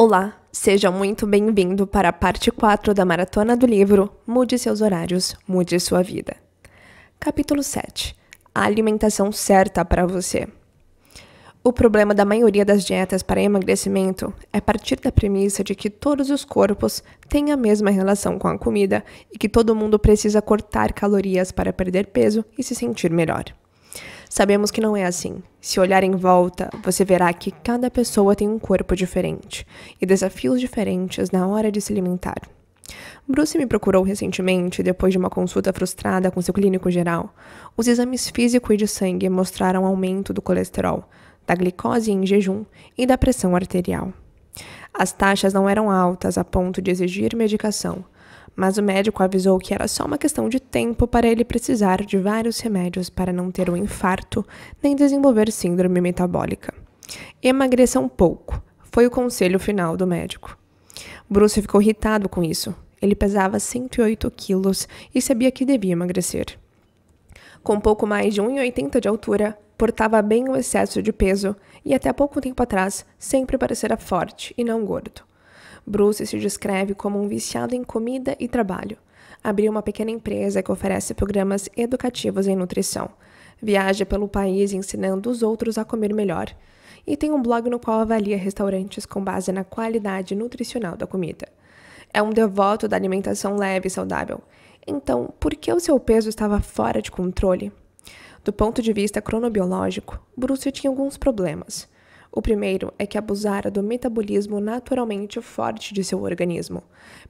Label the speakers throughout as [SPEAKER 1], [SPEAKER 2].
[SPEAKER 1] Olá, seja muito bem-vindo para a parte 4 da maratona do livro Mude seus horários, mude sua vida. Capítulo 7. A alimentação certa para você. O problema da maioria das dietas para emagrecimento é partir da premissa de que todos os corpos têm a mesma relação com a comida e que todo mundo precisa cortar calorias para perder peso e se sentir melhor. Sabemos que não é assim. Se olhar em volta, você verá que cada pessoa tem um corpo diferente e desafios diferentes na hora de se alimentar. Bruce me procurou recentemente, depois de uma consulta frustrada com seu clínico geral. Os exames físico e de sangue mostraram aumento do colesterol, da glicose em jejum e da pressão arterial. As taxas não eram altas a ponto de exigir medicação, mas o médico avisou que era só uma questão de tempo para ele precisar de vários remédios para não ter um infarto nem desenvolver síndrome metabólica. Emagreça um pouco, foi o conselho final do médico. Bruce ficou irritado com isso. Ele pesava 108 quilos e sabia que devia emagrecer. Com pouco mais de 1,80 de altura, portava bem o excesso de peso e até pouco tempo atrás sempre parecera forte e não gordo. Bruce se descreve como um viciado em comida e trabalho. Abriu uma pequena empresa que oferece programas educativos em nutrição. Viaja pelo país ensinando os outros a comer melhor. E tem um blog no qual avalia restaurantes com base na qualidade nutricional da comida. É um devoto da alimentação leve e saudável. Então, por que o seu peso estava fora de controle? Do ponto de vista cronobiológico, Bruce tinha alguns problemas. O primeiro é que abusara do metabolismo naturalmente forte de seu organismo.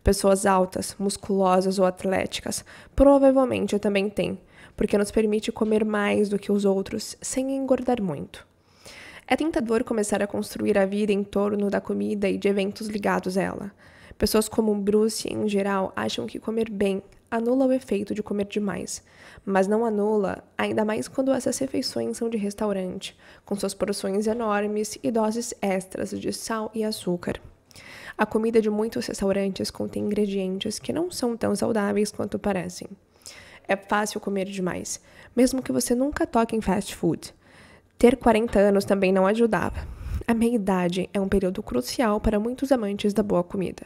[SPEAKER 1] Pessoas altas, musculosas ou atléticas provavelmente também têm, porque nos permite comer mais do que os outros sem engordar muito. É tentador começar a construir a vida em torno da comida e de eventos ligados a ela. Pessoas como Bruce, em geral, acham que comer bem anula o efeito de comer demais, mas não anula, ainda mais quando essas refeições são de restaurante, com suas porções enormes e doses extras de sal e açúcar. A comida de muitos restaurantes contém ingredientes que não são tão saudáveis quanto parecem. É fácil comer demais, mesmo que você nunca toque em fast food. Ter 40 anos também não ajudava. A meia-idade é um período crucial para muitos amantes da boa comida.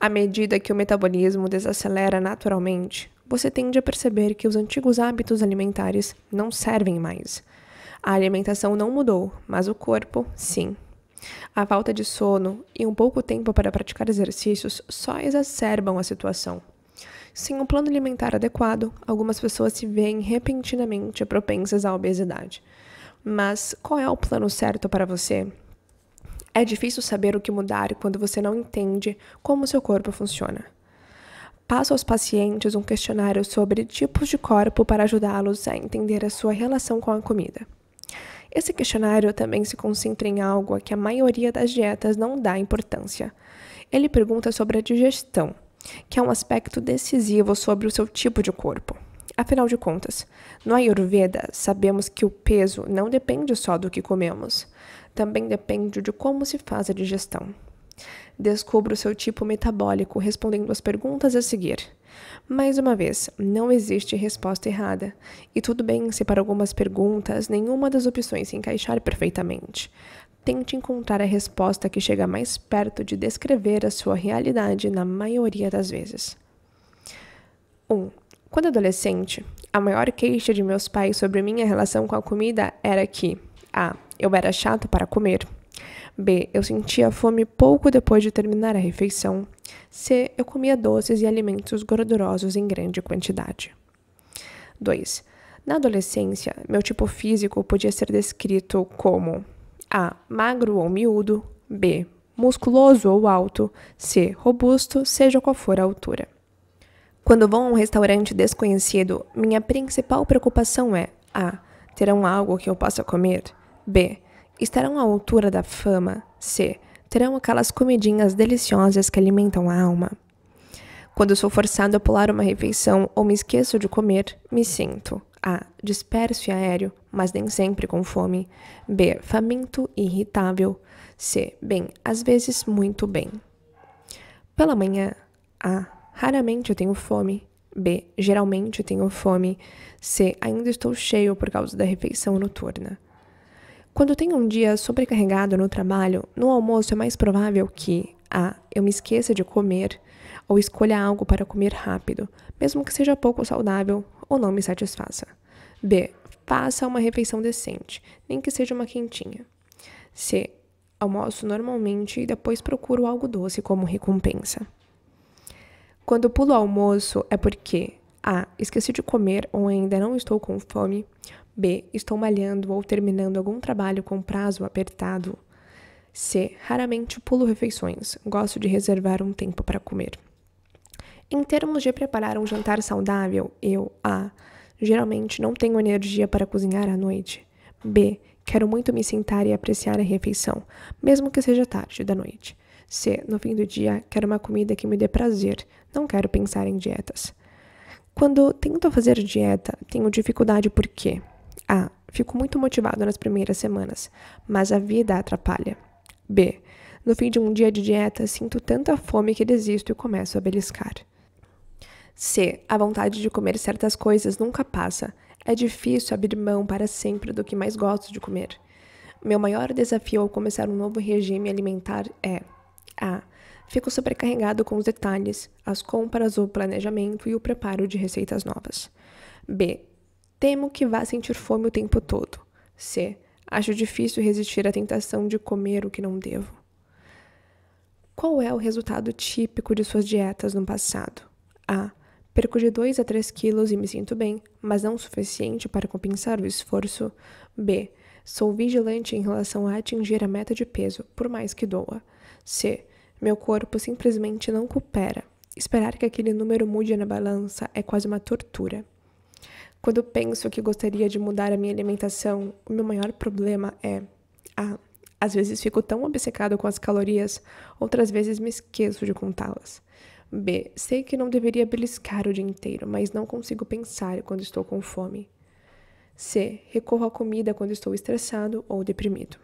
[SPEAKER 1] À medida que o metabolismo desacelera naturalmente, você tende a perceber que os antigos hábitos alimentares não servem mais. A alimentação não mudou, mas o corpo, sim. A falta de sono e um pouco tempo para praticar exercícios só exacerbam a situação. Sem um plano alimentar adequado, algumas pessoas se veem repentinamente propensas à obesidade. Mas qual é o plano certo para você? É difícil saber o que mudar quando você não entende como seu corpo funciona. Passo aos pacientes um questionário sobre tipos de corpo para ajudá-los a entender a sua relação com a comida. Esse questionário também se concentra em algo a que a maioria das dietas não dá importância. Ele pergunta sobre a digestão, que é um aspecto decisivo sobre o seu tipo de corpo. Afinal de contas, no Ayurveda, sabemos que o peso não depende só do que comemos. Também depende de como se faz a digestão. Descubra o seu tipo metabólico respondendo as perguntas a seguir. Mais uma vez, não existe resposta errada. E tudo bem se para algumas perguntas nenhuma das opções se encaixar perfeitamente. Tente encontrar a resposta que chega mais perto de descrever a sua realidade na maioria das vezes. 1. Quando adolescente, a maior queixa de meus pais sobre minha relação com a comida era que A. Eu era chato para comer. B. Eu sentia fome pouco depois de terminar a refeição. C. Eu comia doces e alimentos gordurosos em grande quantidade. 2. Na adolescência, meu tipo físico podia ser descrito como A. Magro ou miúdo. B. Musculoso ou alto. C. Robusto, seja qual for a altura. Quando vou a um restaurante desconhecido, minha principal preocupação é A. Terão algo que eu possa comer? B. Estarão à altura da fama? C. Terão aquelas comidinhas deliciosas que alimentam a alma? Quando sou forçado a pular uma refeição ou me esqueço de comer, me sinto A. Disperso e aéreo, mas nem sempre com fome. B. Faminto e irritável. C. Bem, às vezes muito bem. Pela manhã, A. Raramente eu tenho fome. B. Geralmente tenho fome. C. Ainda estou cheio por causa da refeição noturna. Quando tenho um dia sobrecarregado no trabalho, no almoço é mais provável que A. Eu me esqueça de comer ou escolha algo para comer rápido, mesmo que seja pouco saudável ou não me satisfaça. B. Faça uma refeição decente, nem que seja uma quentinha. C. Almoço normalmente e depois procuro algo doce como recompensa. Quando pulo o almoço é porque A. Esqueci de comer ou ainda não estou com fome. B. Estou malhando ou terminando algum trabalho com prazo apertado. C. Raramente pulo refeições. Gosto de reservar um tempo para comer. Em termos de preparar um jantar saudável, eu, A. Geralmente não tenho energia para cozinhar à noite. B. Quero muito me sentar e apreciar a refeição, mesmo que seja tarde da noite. C. No fim do dia, quero uma comida que me dê prazer. Não quero pensar em dietas. Quando tento fazer dieta, tenho dificuldade porque A. Fico muito motivado nas primeiras semanas, mas a vida atrapalha. B. No fim de um dia de dieta, sinto tanta fome que desisto e começo a beliscar. C. A vontade de comer certas coisas nunca passa. É difícil abrir mão para sempre do que mais gosto de comer. Meu maior desafio ao começar um novo regime alimentar é A. Fico sobrecarregado com os detalhes, as compras, o planejamento e o preparo de receitas novas. B. Temo que vá sentir fome o tempo todo. C. Acho difícil resistir à tentação de comer o que não devo. Qual é o resultado típico de suas dietas no passado? A. Perco de 2 a 3 quilos e me sinto bem, mas não o suficiente para compensar o esforço. B. Sou vigilante em relação a atingir a meta de peso, por mais que doa. C. Meu corpo simplesmente não coopera. Esperar que aquele número mude na balança é quase uma tortura. Quando penso que gostaria de mudar a minha alimentação, o meu maior problema é A. Às vezes fico tão obcecado com as calorias, outras vezes me esqueço de contá-las. B. Sei que não deveria beliscar o dia inteiro, mas não consigo pensar quando estou com fome. C. Recorro à comida quando estou estressado ou deprimido.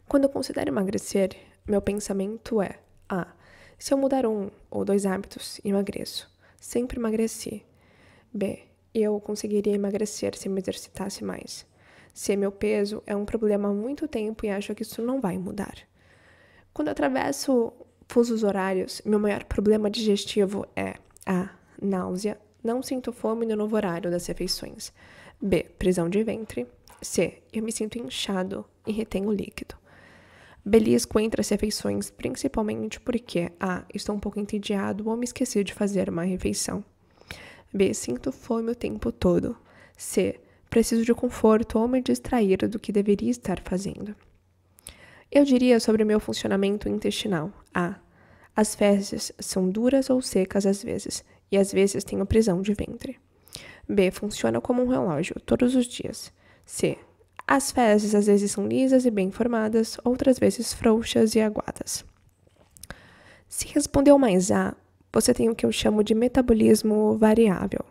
[SPEAKER 1] Quando eu considero emagrecer, meu pensamento é A. Se eu mudar 1 ou 2 hábitos, emagreço. Sempre emagreci. B. Eu conseguiria emagrecer se me exercitasse mais. C. Meu peso é um problema há muito tempo e acho que isso não vai mudar. Quando eu atravesso fusos horários, meu maior problema digestivo é A. Náusea. Não sinto fome no novo horário das refeições. B. Prisão de ventre. C. Eu me sinto inchado e retenho líquido. Belisco entre as refeições, principalmente porque A. Estou um pouco entediado ou me esqueci de fazer uma refeição. B. Sinto fome o tempo todo. C. Preciso de conforto ou me distrair do que deveria estar fazendo. Eu diria sobre o meu funcionamento intestinal. A. As fezes são duras ou secas às vezes, e às vezes tenho prisão de ventre. B. Funciona como um relógio, todos os dias. C. As fezes às vezes são lisas e bem formadas, outras vezes frouxas e aguadas. Se respondeu mais A, você tem o que eu chamo de metabolismo variável,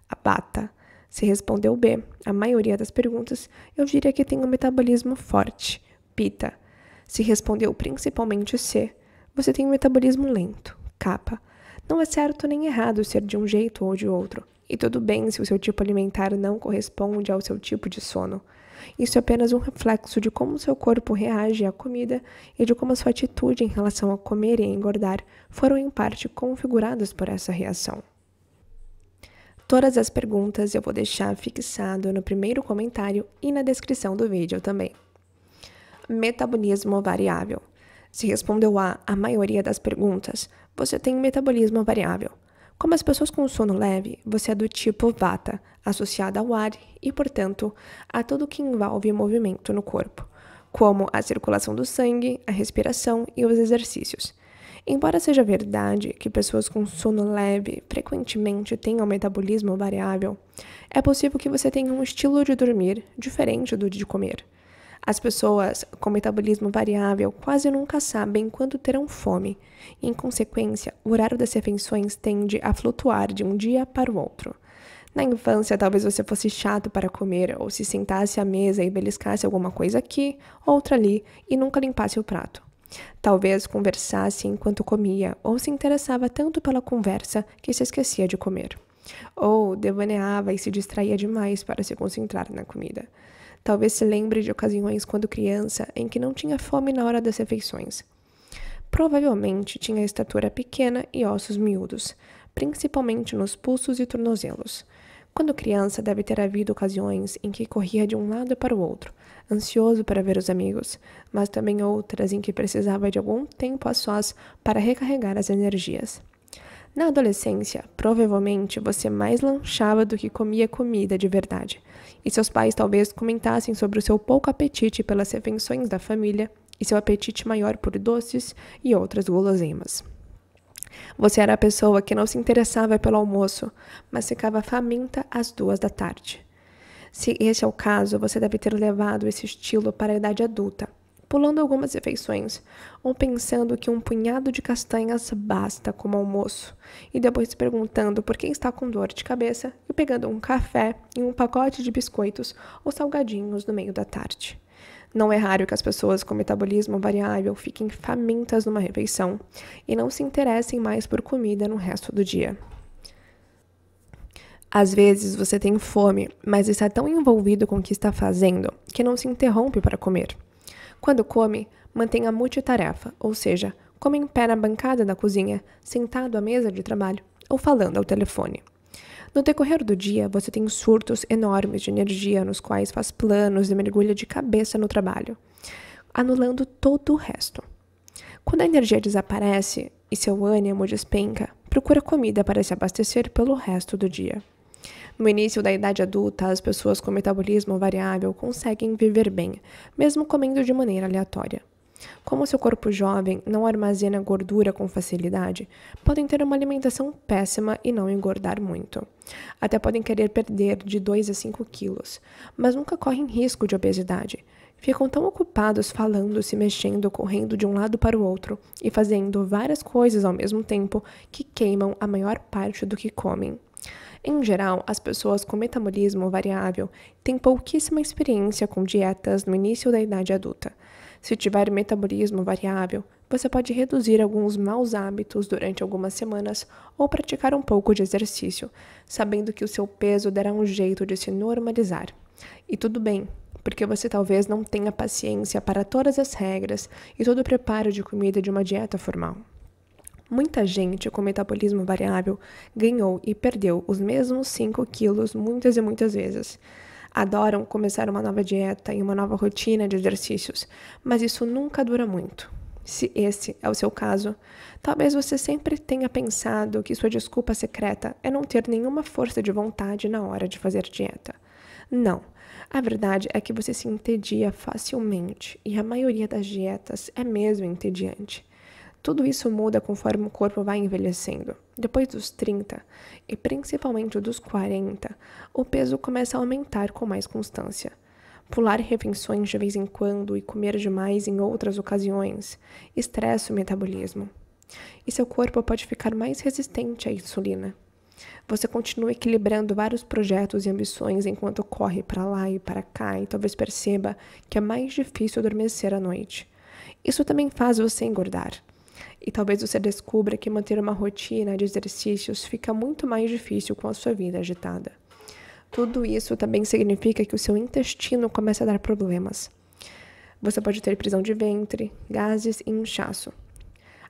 [SPEAKER 1] a BATA. Se respondeu B, a maioria das perguntas, eu diria que tem um metabolismo forte, PITA. Se respondeu principalmente C, você tem um metabolismo lento, kappa. Não é certo nem errado ser de um jeito ou de outro, e tudo bem se o seu tipo alimentar não corresponde ao seu tipo de sono. Isso é apenas um reflexo de como seu corpo reage à comida e de como a sua atitude em relação a comer e a engordar foram em parte configuradas por essa reação. Todas as perguntas eu vou deixar fixado no primeiro comentário e na descrição do vídeo também. Metabolismo variável. Se respondeu a maioria das perguntas, você tem metabolismo variável. Como as pessoas com sono leve, você é do tipo Vata, associada ao ar e, portanto, a tudo que envolve movimento no corpo, como a circulação do sangue, a respiração e os exercícios. Embora seja verdade que pessoas com sono leve frequentemente tenham metabolismo variável, é possível que você tenha um estilo de dormir diferente do de comer. As pessoas com metabolismo variável quase nunca sabem quando terão fome, e, em consequência, o horário das refeições tende a flutuar de um dia para o outro. Na infância, talvez você fosse chato para comer ou se sentasse à mesa e beliscasse alguma coisa aqui, outra ali, e nunca limpasse o prato. Talvez conversasse enquanto comia ou se interessava tanto pela conversa que se esquecia de comer. Ou devaneava e se distraía demais para se concentrar na comida. Talvez se lembre de ocasiões quando criança em que não tinha fome na hora das refeições. Provavelmente tinha estatura pequena e ossos miúdos, principalmente nos pulsos e tornozelos. Quando criança, deve ter havido ocasiões em que corria de um lado para o outro, ansioso para ver os amigos, mas também outras em que precisava de algum tempo a sós para recarregar as energias. Na adolescência, provavelmente você mais lanchava do que comia comida de verdade, e seus pais talvez comentassem sobre o seu pouco apetite pelas refeições da família e seu apetite maior por doces e outras guloseimas. Você era a pessoa que não se interessava pelo almoço, mas ficava faminta às 2 da tarde. Se esse é o caso, você deve ter levado esse estilo para a idade adulta, pulando algumas refeições, ou pensando que um punhado de castanhas basta como almoço, e depois se perguntando por que está com dor de cabeça e pegando um café e um pacote de biscoitos ou salgadinhos no meio da tarde. Não é raro que as pessoas com metabolismo variável fiquem famintas numa refeição e não se interessem mais por comida no resto do dia. Às vezes você tem fome, mas está tão envolvido com o que está fazendo que não se interrompe para comer. Quando come, mantenha multitarefa, ou seja, come em pé na bancada da cozinha, sentado à mesa de trabalho ou falando ao telefone. No decorrer do dia, você tem surtos enormes de energia nos quais faz planos e mergulha de cabeça no trabalho, anulando todo o resto. Quando a energia desaparece e seu ânimo despenca, procura comida para se abastecer pelo resto do dia. No início da idade adulta, as pessoas com metabolismo variável conseguem viver bem, mesmo comendo de maneira aleatória. Como seu corpo jovem não armazena gordura com facilidade, podem ter uma alimentação péssima e não engordar muito. Até podem querer perder de 2 a 5 quilos, mas nunca correm risco de obesidade. Ficam tão ocupados falando, se mexendo, correndo de um lado para o outro e fazendo várias coisas ao mesmo tempo que queimam a maior parte do que comem. Em geral, as pessoas com metabolismo variável têm pouquíssima experiência com dietas no início da idade adulta. Se tiver metabolismo variável, você pode reduzir alguns maus hábitos durante algumas semanas ou praticar um pouco de exercício, sabendo que o seu peso dará um jeito de se normalizar. E tudo bem, porque você talvez não tenha paciência para todas as regras e todo o preparo de comida de uma dieta formal. Muita gente com metabolismo variável ganhou e perdeu os mesmos 5 quilos muitas e muitas vezes. Adoram começar uma nova dieta e uma nova rotina de exercícios, mas isso nunca dura muito. Se esse é o seu caso, talvez você sempre tenha pensado que sua desculpa secreta é não ter nenhuma força de vontade na hora de fazer dieta. Não, a verdade é que você se entedia facilmente e a maioria das dietas é mesmo entediante. Tudo isso muda conforme o corpo vai envelhecendo. Depois dos 30, e principalmente dos 40, o peso começa a aumentar com mais constância. Pular refeições de vez em quando e comer demais em outras ocasiões estressa o metabolismo. E seu corpo pode ficar mais resistente à insulina. Você continua equilibrando vários projetos e ambições enquanto corre para lá e para cá e talvez perceba que é mais difícil adormecer à noite. Isso também faz você engordar. E talvez você descubra que manter uma rotina de exercícios fica muito mais difícil com a sua vida agitada. Tudo isso também significa que o seu intestino começa a dar problemas. Você pode ter prisão de ventre, gases e inchaço.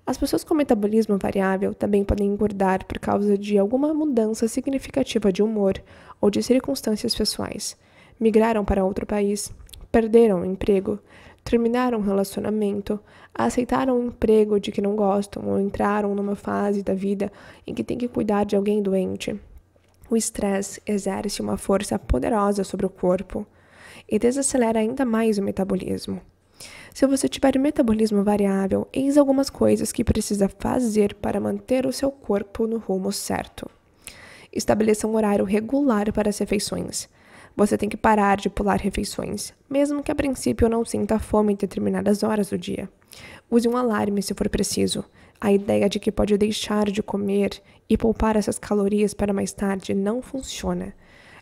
[SPEAKER 1] As pessoas com metabolismo variável também podem engordar por causa de alguma mudança significativa de humor ou de circunstâncias pessoais. Migraram para outro país, perderam o emprego, terminaram um relacionamento, aceitaram um emprego de que não gostam ou entraram numa fase da vida em que tem que cuidar de alguém doente. O estresse exerce uma força poderosa sobre o corpo e desacelera ainda mais o metabolismo. Se você tiver metabolismo variável, eis algumas coisas que precisa fazer para manter o seu corpo no rumo certo. Estabeleça um horário regular para as refeições. Você tem que parar de pular refeições, mesmo que a princípio não sinta fome em determinadas horas do dia. Use um alarme se for preciso. A ideia de que pode deixar de comer e poupar essas calorias para mais tarde não funciona.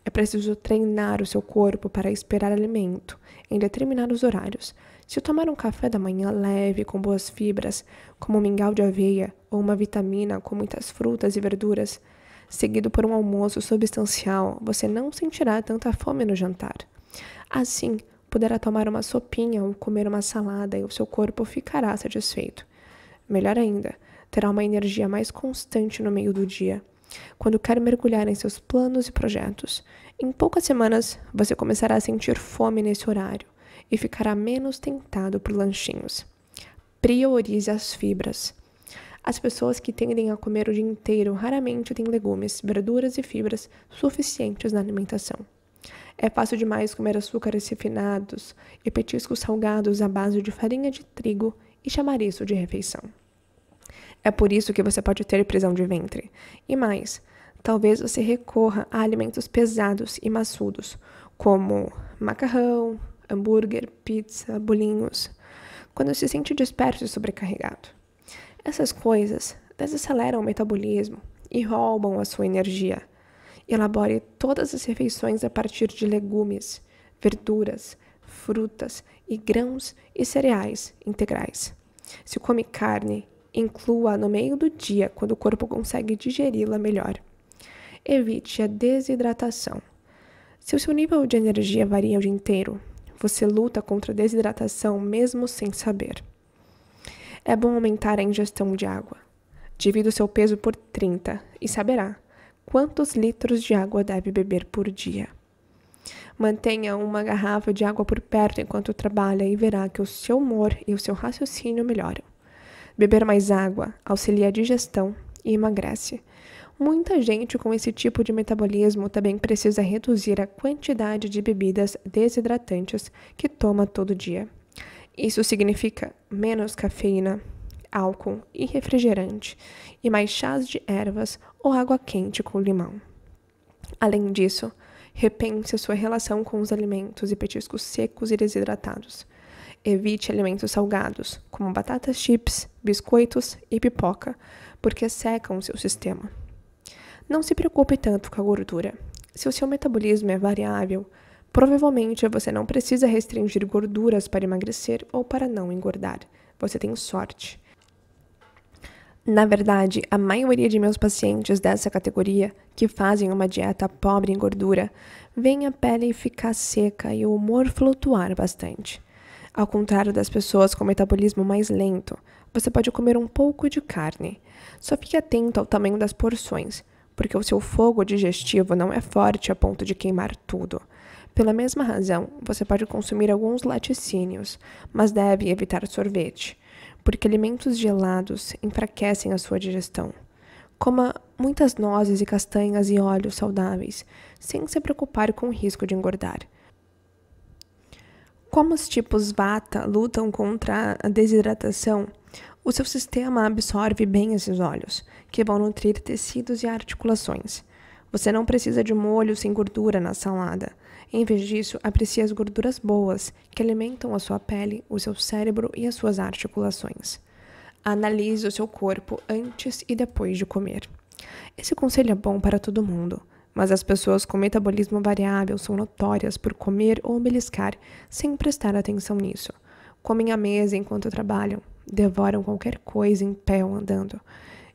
[SPEAKER 1] É preciso treinar o seu corpo para esperar alimento em determinados horários. Se tomar um café da manhã leve com boas fibras, como um mingau de aveia ou uma vitamina com muitas frutas e verduras, seguido por um almoço substancial, você não sentirá tanta fome no jantar. Assim, poderá tomar uma sopinha ou comer uma salada e o seu corpo ficará satisfeito. Melhor ainda, terá uma energia mais constante no meio do dia, quando quer mergulhar em seus planos e projetos. Em poucas semanas, você começará a sentir fome nesse horário e ficará menos tentado por lanchinhos. Priorize as fibras. As pessoas que tendem a comer o dia inteiro raramente têm legumes, verduras e fibras suficientes na alimentação. É fácil demais comer açúcares refinados e petiscos salgados à base de farinha de trigo e chamar isso de refeição. É por isso que você pode ter prisão de ventre. E mais, talvez você recorra a alimentos pesados e maçudos, como macarrão, hambúrguer, pizza, bolinhos, quando se sente disperso e sobrecarregado. Essas coisas desaceleram o metabolismo e roubam a sua energia. Elabore todas as refeições a partir de legumes, verduras, frutas e grãos e cereais integrais. Se come carne, inclua-a no meio do dia, quando o corpo consegue digeri-la melhor. Evite a desidratação. Se o seu nível de energia varia o dia inteiro, você luta contra a desidratação mesmo sem saber. É bom aumentar a ingestão de água. Divida o seu peso por 30 e saberá quantos litros de água deve beber por dia. Mantenha uma garrafa de água por perto enquanto trabalha e verá que o seu humor e o seu raciocínio melhoram. Beber mais água auxilia a digestão e emagrece. Muita gente com esse tipo de metabolismo também precisa reduzir a quantidade de bebidas desidratantes que toma todo dia. Isso significa menos cafeína, álcool e refrigerante, e mais chás de ervas ou água quente com limão. Além disso, repense a sua relação com os alimentos e petiscos secos e desidratados. Evite alimentos salgados, como batatas chips, biscoitos e pipoca, porque secam o seu sistema. Não se preocupe tanto com a gordura. Se o seu metabolismo é variável, provavelmente você não precisa restringir gorduras para emagrecer ou para não engordar. Você tem sorte. Na verdade, a maioria de meus pacientes dessa categoria, que fazem uma dieta pobre em gordura, veem a pele ficar seca e o humor flutuar bastante. Ao contrário das pessoas com metabolismo mais lento, você pode comer um pouco de carne. Só fique atento ao tamanho das porções, porque o seu fogo digestivo não é forte a ponto de queimar tudo. Pela mesma razão, você pode consumir alguns laticínios, mas deve evitar sorvete, porque alimentos gelados enfraquecem a sua digestão. Coma muitas nozes e castanhas e óleos saudáveis, sem se preocupar com o risco de engordar. Como os tipos Vata lutam contra a desidratação, o seu sistema absorve bem esses óleos, que vão nutrir tecidos e articulações. Você não precisa de molho sem gordura na salada. Em vez disso, aprecie as gorduras boas, que alimentam a sua pele, o seu cérebro e as suas articulações. Analise o seu corpo antes e depois de comer. Esse conselho é bom para todo mundo, mas as pessoas com metabolismo variável são notórias por comer ou beliscar sem prestar atenção nisso. Comem à mesa enquanto trabalham, devoram qualquer coisa em pé ou andando.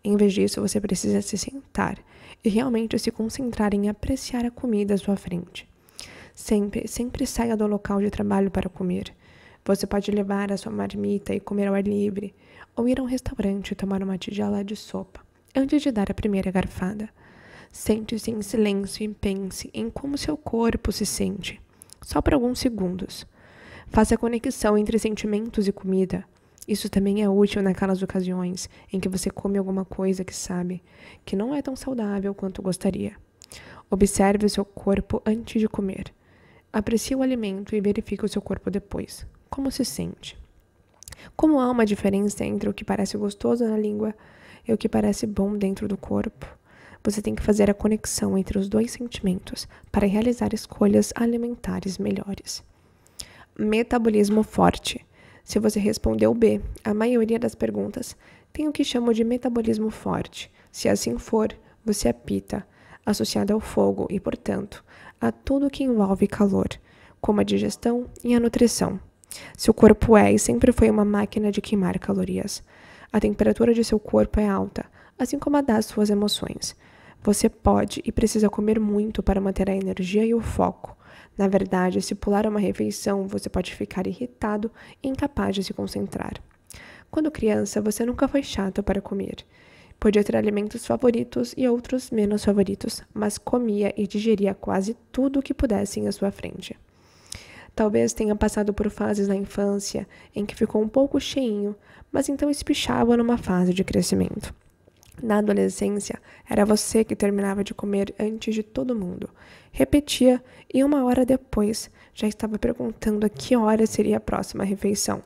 [SPEAKER 1] Em vez disso, você precisa se sentar e realmente se concentrar em apreciar a comida à sua frente. Sempre saia do local de trabalho para comer. Você pode levar a sua marmita e comer ao ar livre, ou ir a um restaurante e tomar uma tigela de sopa, antes de dar a primeira garfada. Sente-se em silêncio e pense em como seu corpo se sente, só por alguns segundos. Faça a conexão entre sentimentos e comida. Isso também é útil naquelas ocasiões em que você come alguma coisa que sabe que não é tão saudável quanto gostaria. Observe o seu corpo antes de comer. Aprecie o alimento e verifique o seu corpo depois. Como se sente? Como há uma diferença entre o que parece gostoso na língua e o que parece bom dentro do corpo? Você tem que fazer a conexão entre os dois sentimentos para realizar escolhas alimentares melhores. Metabolismo forte. Se você respondeu B, a maioria das perguntas tem o que chamo de metabolismo forte. Se assim for, você é Pitta, associado ao fogo e, portanto, a tudo que envolve calor, como a digestão e a nutrição. Seu corpo é e sempre foi uma máquina de queimar calorias. A temperatura de seu corpo é alta, assim como a das suas emoções. Você pode e precisa comer muito para manter a energia e o foco, Na verdade, se pular uma refeição, você pode ficar irritado e incapaz de se concentrar. Quando criança, você nunca foi chato para comer. Podia ter alimentos favoritos e outros menos favoritos, mas comia e digeria quase tudo o que pudesse em sua frente. Talvez tenha passado por fases na infância em que ficou um pouco cheinho, mas então espichava numa fase de crescimento. Na adolescência, era você que terminava de comer antes de todo mundo. Repetia e 1 hora depois já estava perguntando a que hora seria a próxima refeição.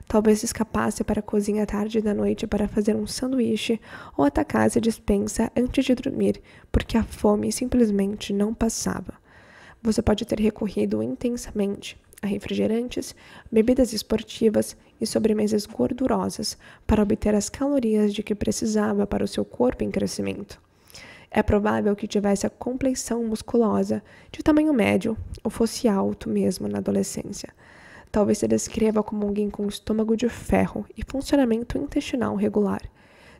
[SPEAKER 1] Talvez escapasse para a cozinha tarde da noite para fazer um sanduíche ou atacasse a despensa antes de dormir, porque a fome simplesmente não passava. Você pode ter recorrido intensamente a refrigerantes, bebidas esportivas e sobremesas gordurosas para obter as calorias de que precisava para o seu corpo em crescimento. É provável que tivesse a compleição musculosa de tamanho médio ou fosse alto mesmo na adolescência. Talvez se descreva como alguém com estômago de ferro e funcionamento intestinal regular.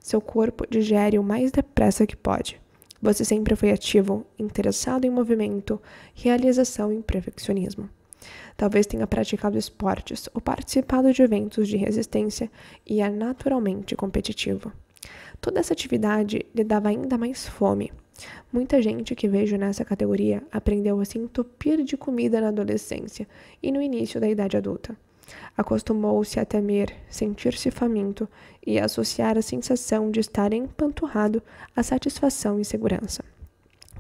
[SPEAKER 1] Seu corpo digere o mais depressa que pode. Você sempre foi ativo, interessado em movimento, realização e perfeccionismo. Talvez tenha praticado esportes ou participado de eventos de resistência e é naturalmente competitivo. Toda essa atividade lhe dava ainda mais fome. Muita gente que vejo nessa categoria aprendeu a se entupir de comida na adolescência e no início da idade adulta. Acostumou-se a temer, sentir-se faminto e a associar a sensação de estar empanturrado à satisfação e segurança.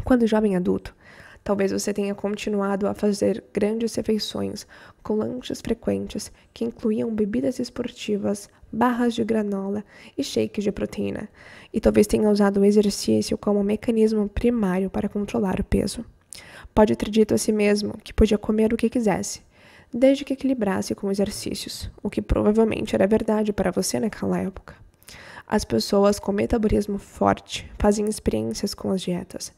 [SPEAKER 1] Quando jovem adulto, talvez você tenha continuado a fazer grandes refeições com lanches frequentes que incluíam bebidas esportivas, barras de granola e shakes de proteína, e talvez tenha usado o exercício como mecanismo primário para controlar o peso. Pode ter dito a si mesmo que podia comer o que quisesse, desde que equilibrasse com exercícios, o que provavelmente era verdade para você naquela época. As pessoas com metabolismo forte fazem experiências com as dietas.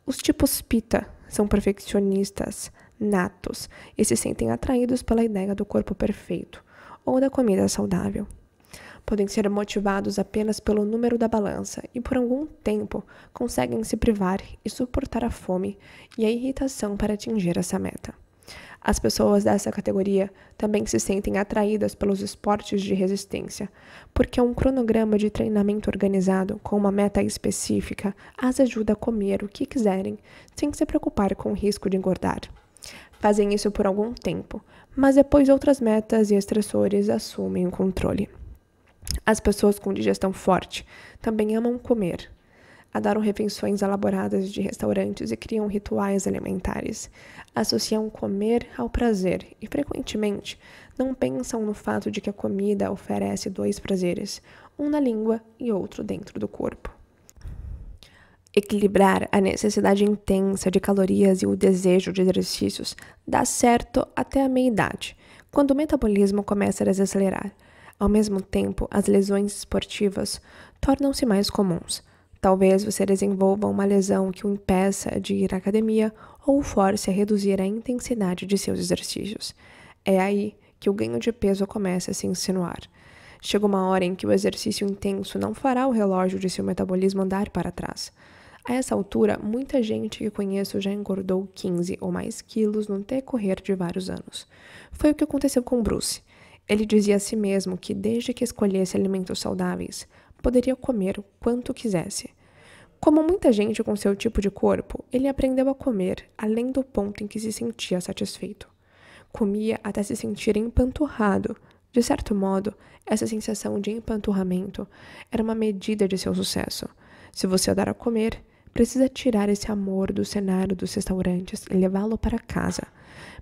[SPEAKER 1] Os tipos Pitta são perfeccionistas, natos, e se sentem atraídos pela ideia do corpo perfeito ou da comida saudável. Podem ser motivados apenas pelo número da balança e por algum tempo conseguem se privar e suportar a fome e a irritação para atingir essa meta. As pessoas dessa categoria também se sentem atraídas pelos esportes de resistência, porque um cronograma de treinamento organizado com uma meta específica as ajuda a comer o que quiserem, sem se preocupar com o risco de engordar. Fazem isso por algum tempo, mas depois outras metas e estressores assumem o controle. As pessoas com digestão forte também amam comer. Adoram refeições elaboradas de restaurantes e criam rituais alimentares. Associam comer ao prazer e, frequentemente, não pensam no fato de que a comida oferece 2 prazeres, um na língua e outro dentro do corpo. Equilibrar a necessidade intensa de calorias e o desejo de exercícios dá certo até a meia-idade, quando o metabolismo começa a desacelerar. Ao mesmo tempo, as lesões esportivas tornam-se mais comuns. Talvez você desenvolva uma lesão que o impeça de ir à academia ou o force a reduzir a intensidade de seus exercícios. É aí que o ganho de peso começa a se insinuar. Chega uma hora em que o exercício intenso não fará o relógio de seu metabolismo andar para trás. A essa altura, muita gente que conheço já engordou 15 ou mais quilos no decorrer de vários anos. Foi o que aconteceu com Bruce. Ele dizia a si mesmo que, desde que escolhesse alimentos saudáveis, poderia comer o quanto quisesse. Como muita gente com seu tipo de corpo, ele aprendeu a comer além do ponto em que se sentia satisfeito. Comia até se sentir empanturrado. De certo modo, essa sensação de empanturramento era uma medida de seu sucesso. Se você adora comer, precisa tirar esse amor do cenário dos restaurantes e levá-lo para casa.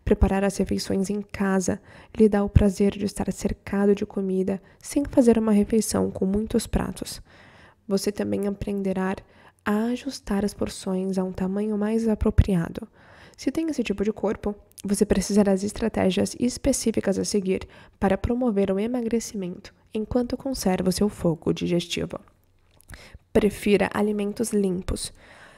[SPEAKER 1] Preparar as refeições em casa lhe dá o prazer de estar cercado de comida sem fazer uma refeição com muitos pratos. Você também aprenderá a ajustar as porções a um tamanho mais apropriado. Se tem esse tipo de corpo, você precisará de estratégias específicas a seguir para promover o emagrecimento enquanto conserva o seu fogo digestivo. Prefira alimentos limpos.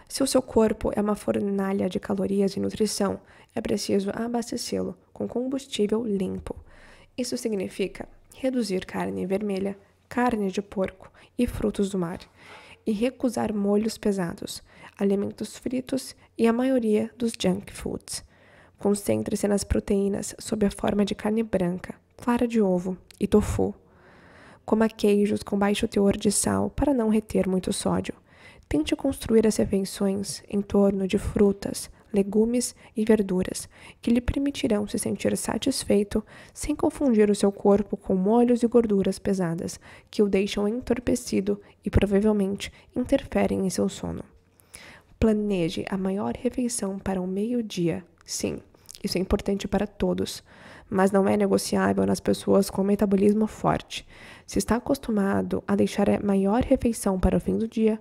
[SPEAKER 1] Se o seu corpo é uma fornalha de calorias e nutrição, é preciso abastecê-lo com combustível limpo. Isso significa reduzir carne vermelha, carne de porco e frutos do mar, e recusar molhos pesados, alimentos fritos e a maioria dos junk foods. Concentre-se nas proteínas sob a forma de carne branca, clara de ovo e tofu. Coma queijos com baixo teor de sal para não reter muito sódio. Tente construir as refeições em torno de frutas, legumes e verduras, que lhe permitirão se sentir satisfeito sem confundir o seu corpo com molhos e gorduras pesadas, que o deixam entorpecido e provavelmente interferem em seu sono. Planeje a maior refeição para o meio-dia. Sim, isso é importante para todos, mas não é negociável nas pessoas com metabolismo forte. Se está acostumado a deixar a maior refeição para o fim do dia,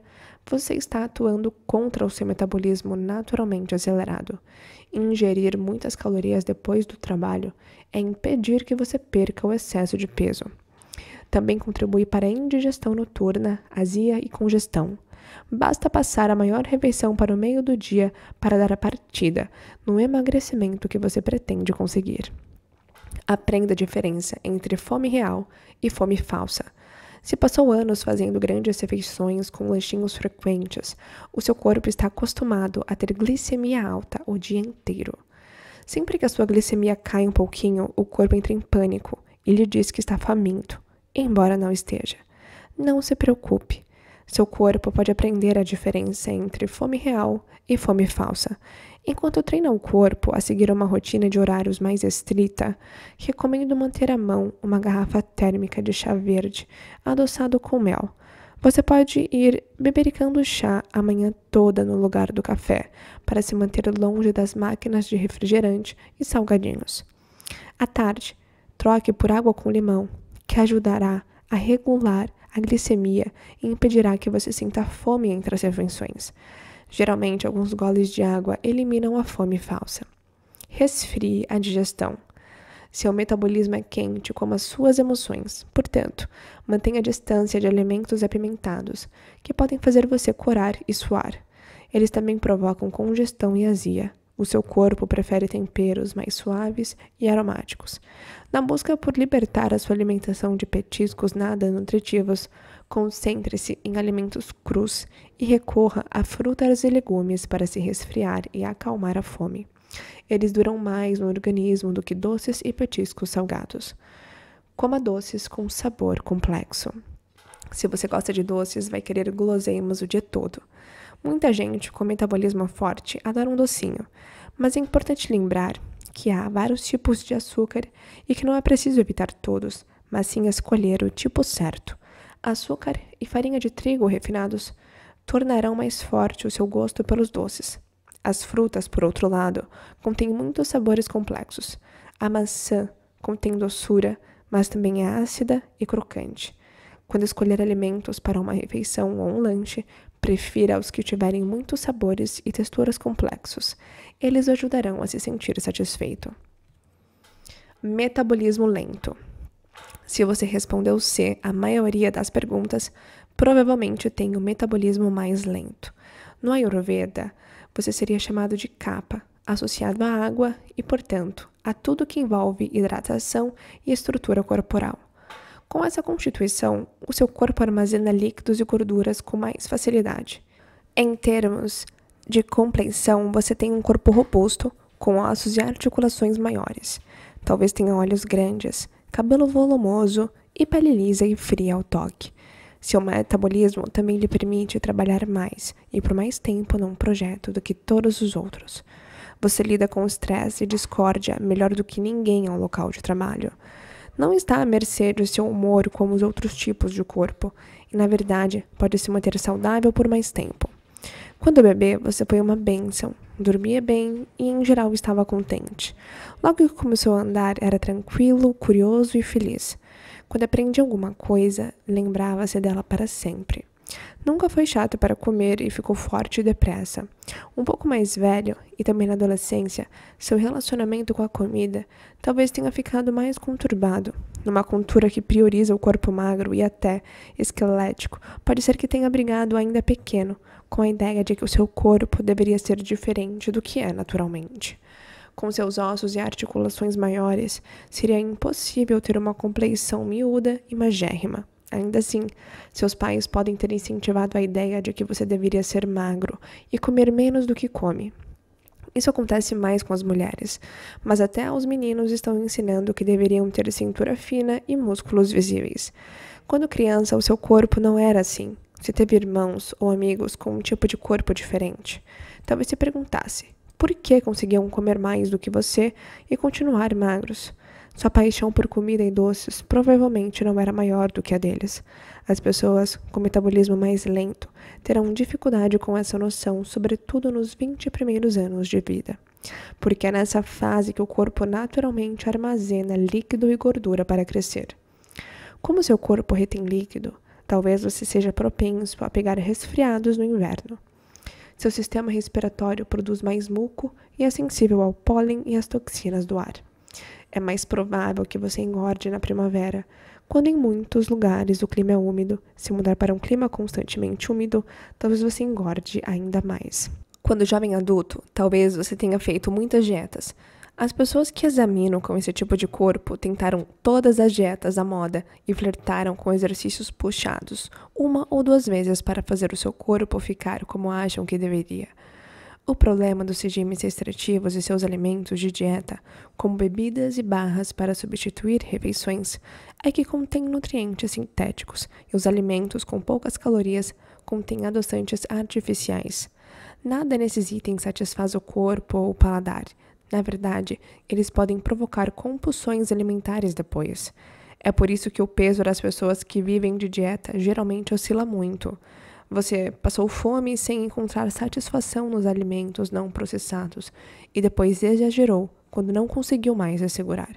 [SPEAKER 1] você está atuando contra o seu metabolismo naturalmente acelerado. Ingerir muitas calorias depois do trabalho é impedir que você perca o excesso de peso. Também contribui para a indigestão noturna, azia e congestão. Basta passar a maior refeição para o meio do dia para dar a partida no emagrecimento que você pretende conseguir. Aprenda a diferença entre fome real e fome falsa. Se passou anos fazendo grandes refeições com lanchinhos frequentes, o seu corpo está acostumado a ter glicemia alta o dia inteiro. Sempre que a sua glicemia cai um pouquinho, o corpo entra em pânico e lhe diz que está faminto, embora não esteja. Não se preocupe. Seu corpo pode aprender a diferença entre fome real e fome falsa. Enquanto treina o corpo a seguir uma rotina de horários mais estrita, recomendo manter à mão uma garrafa térmica de chá verde adoçado com mel. Você pode ir bebericando chá a manhã toda no lugar do café, para se manter longe das máquinas de refrigerante e salgadinhos. À tarde, troque por água com limão, que ajudará a regular a glicemia e impedirá que você sinta fome entre as refeições. Geralmente, alguns goles de água eliminam a fome falsa. Resfrie a digestão. Seu metabolismo é quente como as suas emoções. Portanto, mantenha a distância de alimentos apimentados, que podem fazer você corar e suar. Eles também provocam congestão e azia. O seu corpo prefere temperos mais suaves e aromáticos. Na busca por libertar a sua alimentação de petiscos nada nutritivos, concentre-se em alimentos crus e recorra a frutas e legumes para se resfriar e acalmar a fome. Eles duram mais no organismo do que doces e petiscos salgados. Coma doces com sabor complexo. Se você gosta de doces, vai querer guloseimas o dia todo. Muita gente com metabolismo forte adora um docinho, mas é importante lembrar que há vários tipos de açúcar e que não é preciso evitar todos, mas sim escolher o tipo certo. Açúcar e farinha de trigo refinados tornarão mais forte o seu gosto pelos doces. As frutas, por outro lado, contêm muitos sabores complexos. A maçã contém doçura, mas também é ácida e crocante. Quando escolher alimentos para uma refeição ou um lanche, prefira os que tiverem muitos sabores e texturas complexos. Eles o ajudarão a se sentir satisfeito. Metabolismo lento. Se você respondeu C à maioria das perguntas, provavelmente tem o metabolismo mais lento. No Ayurveda, você seria chamado de Kapha, associado à água e, portanto, a tudo que envolve hidratação e estrutura corporal. Com essa constituição, o seu corpo armazena líquidos e gorduras com mais facilidade. Em termos de compleição, você tem um corpo robusto, com ossos e articulações maiores. Talvez tenha olhos grandes, cabelo volumoso e pele lisa e fria ao toque. Seu metabolismo também lhe permite trabalhar mais e por mais tempo num projeto do que todos os outros. Você lida com estresse e discórdia melhor do que ninguém ao local de trabalho. Não está à mercê do seu humor como os outros tipos de corpo, e na verdade pode se manter saudável por mais tempo. Quando bebê, você foi uma bênção, dormia bem e em geral estava contente. Logo que começou a andar, era tranquilo, curioso e feliz. Quando aprendia alguma coisa, lembrava-se dela para sempre. Nunca foi chato para comer e ficou forte e depressa. Um pouco mais velho, e também na adolescência, seu relacionamento com a comida talvez tenha ficado mais conturbado. Numa cultura que prioriza o corpo magro e até esquelético, pode ser que tenha brigado ainda pequeno com a ideia de que o seu corpo deveria ser diferente do que é naturalmente. Com seus ossos e articulações maiores, seria impossível ter uma compleição miúda e magérrima. Ainda assim, seus pais podem ter incentivado a ideia de que você deveria ser magro e comer menos do que come. Isso acontece mais com as mulheres, mas até os meninos estão ensinando que deveriam ter cintura fina e músculos visíveis. Quando criança, o seu corpo não era assim. Você teve irmãos ou amigos com um tipo de corpo diferente. Talvez se perguntasse, por que conseguiam comer mais do que você e continuar magros? Sua paixão por comida e doces provavelmente não era maior do que a deles. As pessoas com metabolismo mais lento terão dificuldade com essa noção, sobretudo nos 20 primeiros anos de vida, porque é nessa fase que o corpo naturalmente armazena líquido e gordura para crescer. Como seu corpo retém líquido, talvez você seja propenso a pegar resfriados no inverno. Seu sistema respiratório produz mais muco e é sensível ao pólen e às toxinas do ar. É mais provável que você engorde na primavera, quando em muitos lugares o clima é úmido. Se mudar para um clima constantemente úmido, talvez você engorde ainda mais. Quando jovem adulto, talvez você tenha feito muitas dietas. As pessoas que examinam com esse tipo de corpo tentaram todas as dietas à moda e flertaram com exercícios puxados, 1 ou 2 vezes para fazer o seu corpo ficar como acham que deveria. O problema dos regimes restritivos e seus alimentos de dieta, como bebidas e barras para substituir refeições, é que contêm nutrientes sintéticos e os alimentos com poucas calorias contêm adoçantes artificiais. Nada nesses itens satisfaz o corpo ou o paladar. Na verdade, eles podem provocar compulsões alimentares depois. É por isso que o peso das pessoas que vivem de dieta geralmente oscila muito. Você passou fome sem encontrar satisfação nos alimentos não processados e depois exagerou quando não conseguiu mais assegurar.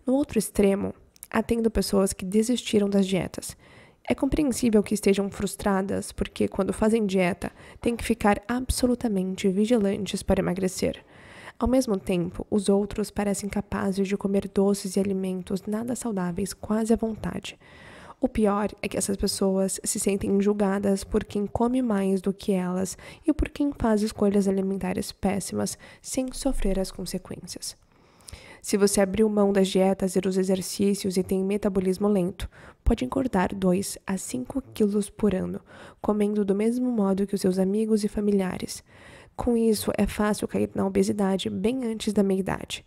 [SPEAKER 1] No outro extremo, atendo pessoas que desistiram das dietas. É compreensível que estejam frustradas porque quando fazem dieta, têm que ficar absolutamente vigilantes para emagrecer. Ao mesmo tempo, os outros parecem capazes de comer doces e alimentos nada saudáveis quase à vontade. O pior é que essas pessoas se sentem julgadas por quem come mais do que elas e por quem faz escolhas alimentares péssimas sem sofrer as consequências. Se você abriu mão das dietas e dos exercícios e tem metabolismo lento, pode engordar 2 a 5 quilos por ano, comendo do mesmo modo que os seus amigos e familiares. Com isso, é fácil cair na obesidade bem antes da meia-idade.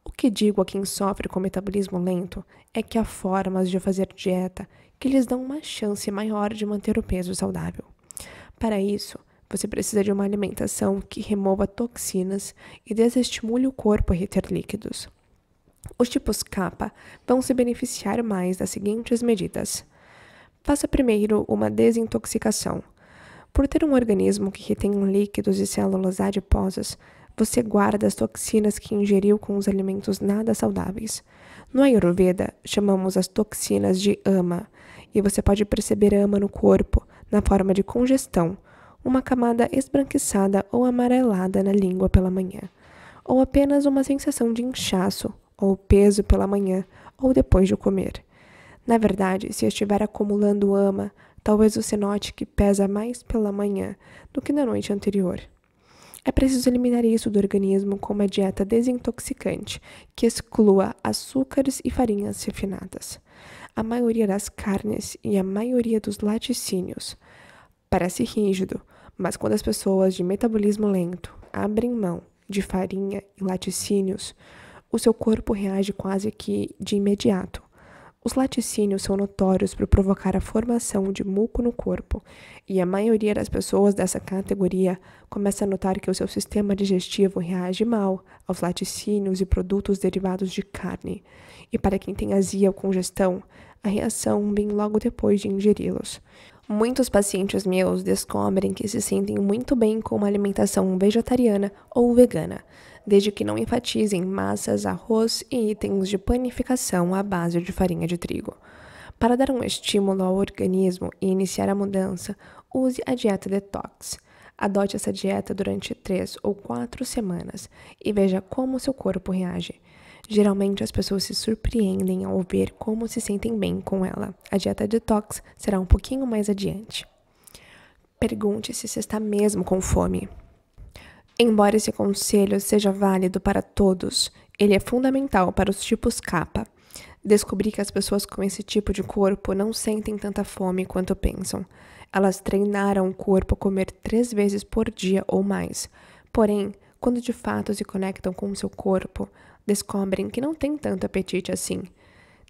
[SPEAKER 1] O que digo a quem sofre com metabolismo lento é que há formas de fazer dieta que lhes dão uma chance maior de manter o peso saudável. Para isso, você precisa de uma alimentação que remova toxinas e desestimule o corpo a reter líquidos. Os tipos K vão se beneficiar mais das seguintes medidas. Faça primeiro uma desintoxicação. Por ter um organismo que retém líquidos e células adiposas, você guarda as toxinas que ingeriu com os alimentos nada saudáveis. No Ayurveda, chamamos as toxinas de ama, e você pode perceber ama no corpo na forma de congestão, uma camada esbranquiçada ou amarelada na língua pela manhã, ou apenas uma sensação de inchaço ou peso pela manhã ou depois de comer. Na verdade, se estiver acumulando ama, talvez você note que pesa mais pela manhã do que na noite anterior. É preciso eliminar isso do organismo com uma dieta desintoxicante, que exclua açúcares e farinhas refinadas. A maioria das carnes e a maioria dos laticínios parece rígido, mas quando as pessoas de metabolismo lento abrem mão de farinha e laticínios, o seu corpo reage quase que de imediato. Os laticínios são notórios por provocar a formação de muco no corpo, e a maioria das pessoas dessa categoria começa a notar que o seu sistema digestivo reage mal aos laticínios e produtos derivados de carne, e para quem tem azia ou congestão, a reação vem logo depois de ingeri-los. Muitos pacientes meus descobrem que se sentem muito bem com uma alimentação vegetariana ou vegana, desde que não enfatizem massas, arroz e itens de panificação à base de farinha de trigo. Para dar um estímulo ao organismo e iniciar a mudança, use a dieta detox. Adote essa dieta durante 3 ou 4 semanas e veja como seu corpo reage. Geralmente as pessoas se surpreendem ao ver como se sentem bem com ela. A dieta detox será um pouquinho mais adiante. Pergunte-se se está mesmo com fome. Embora esse conselho seja válido para todos, ele é fundamental para os tipos K. Descobri que as pessoas com esse tipo de corpo não sentem tanta fome quanto pensam. Elas treinaram o corpo a comer 3 vezes por dia ou mais. Porém, Quando de fato se conectam com o seu corpo, descobrem que não tem tanto apetite assim.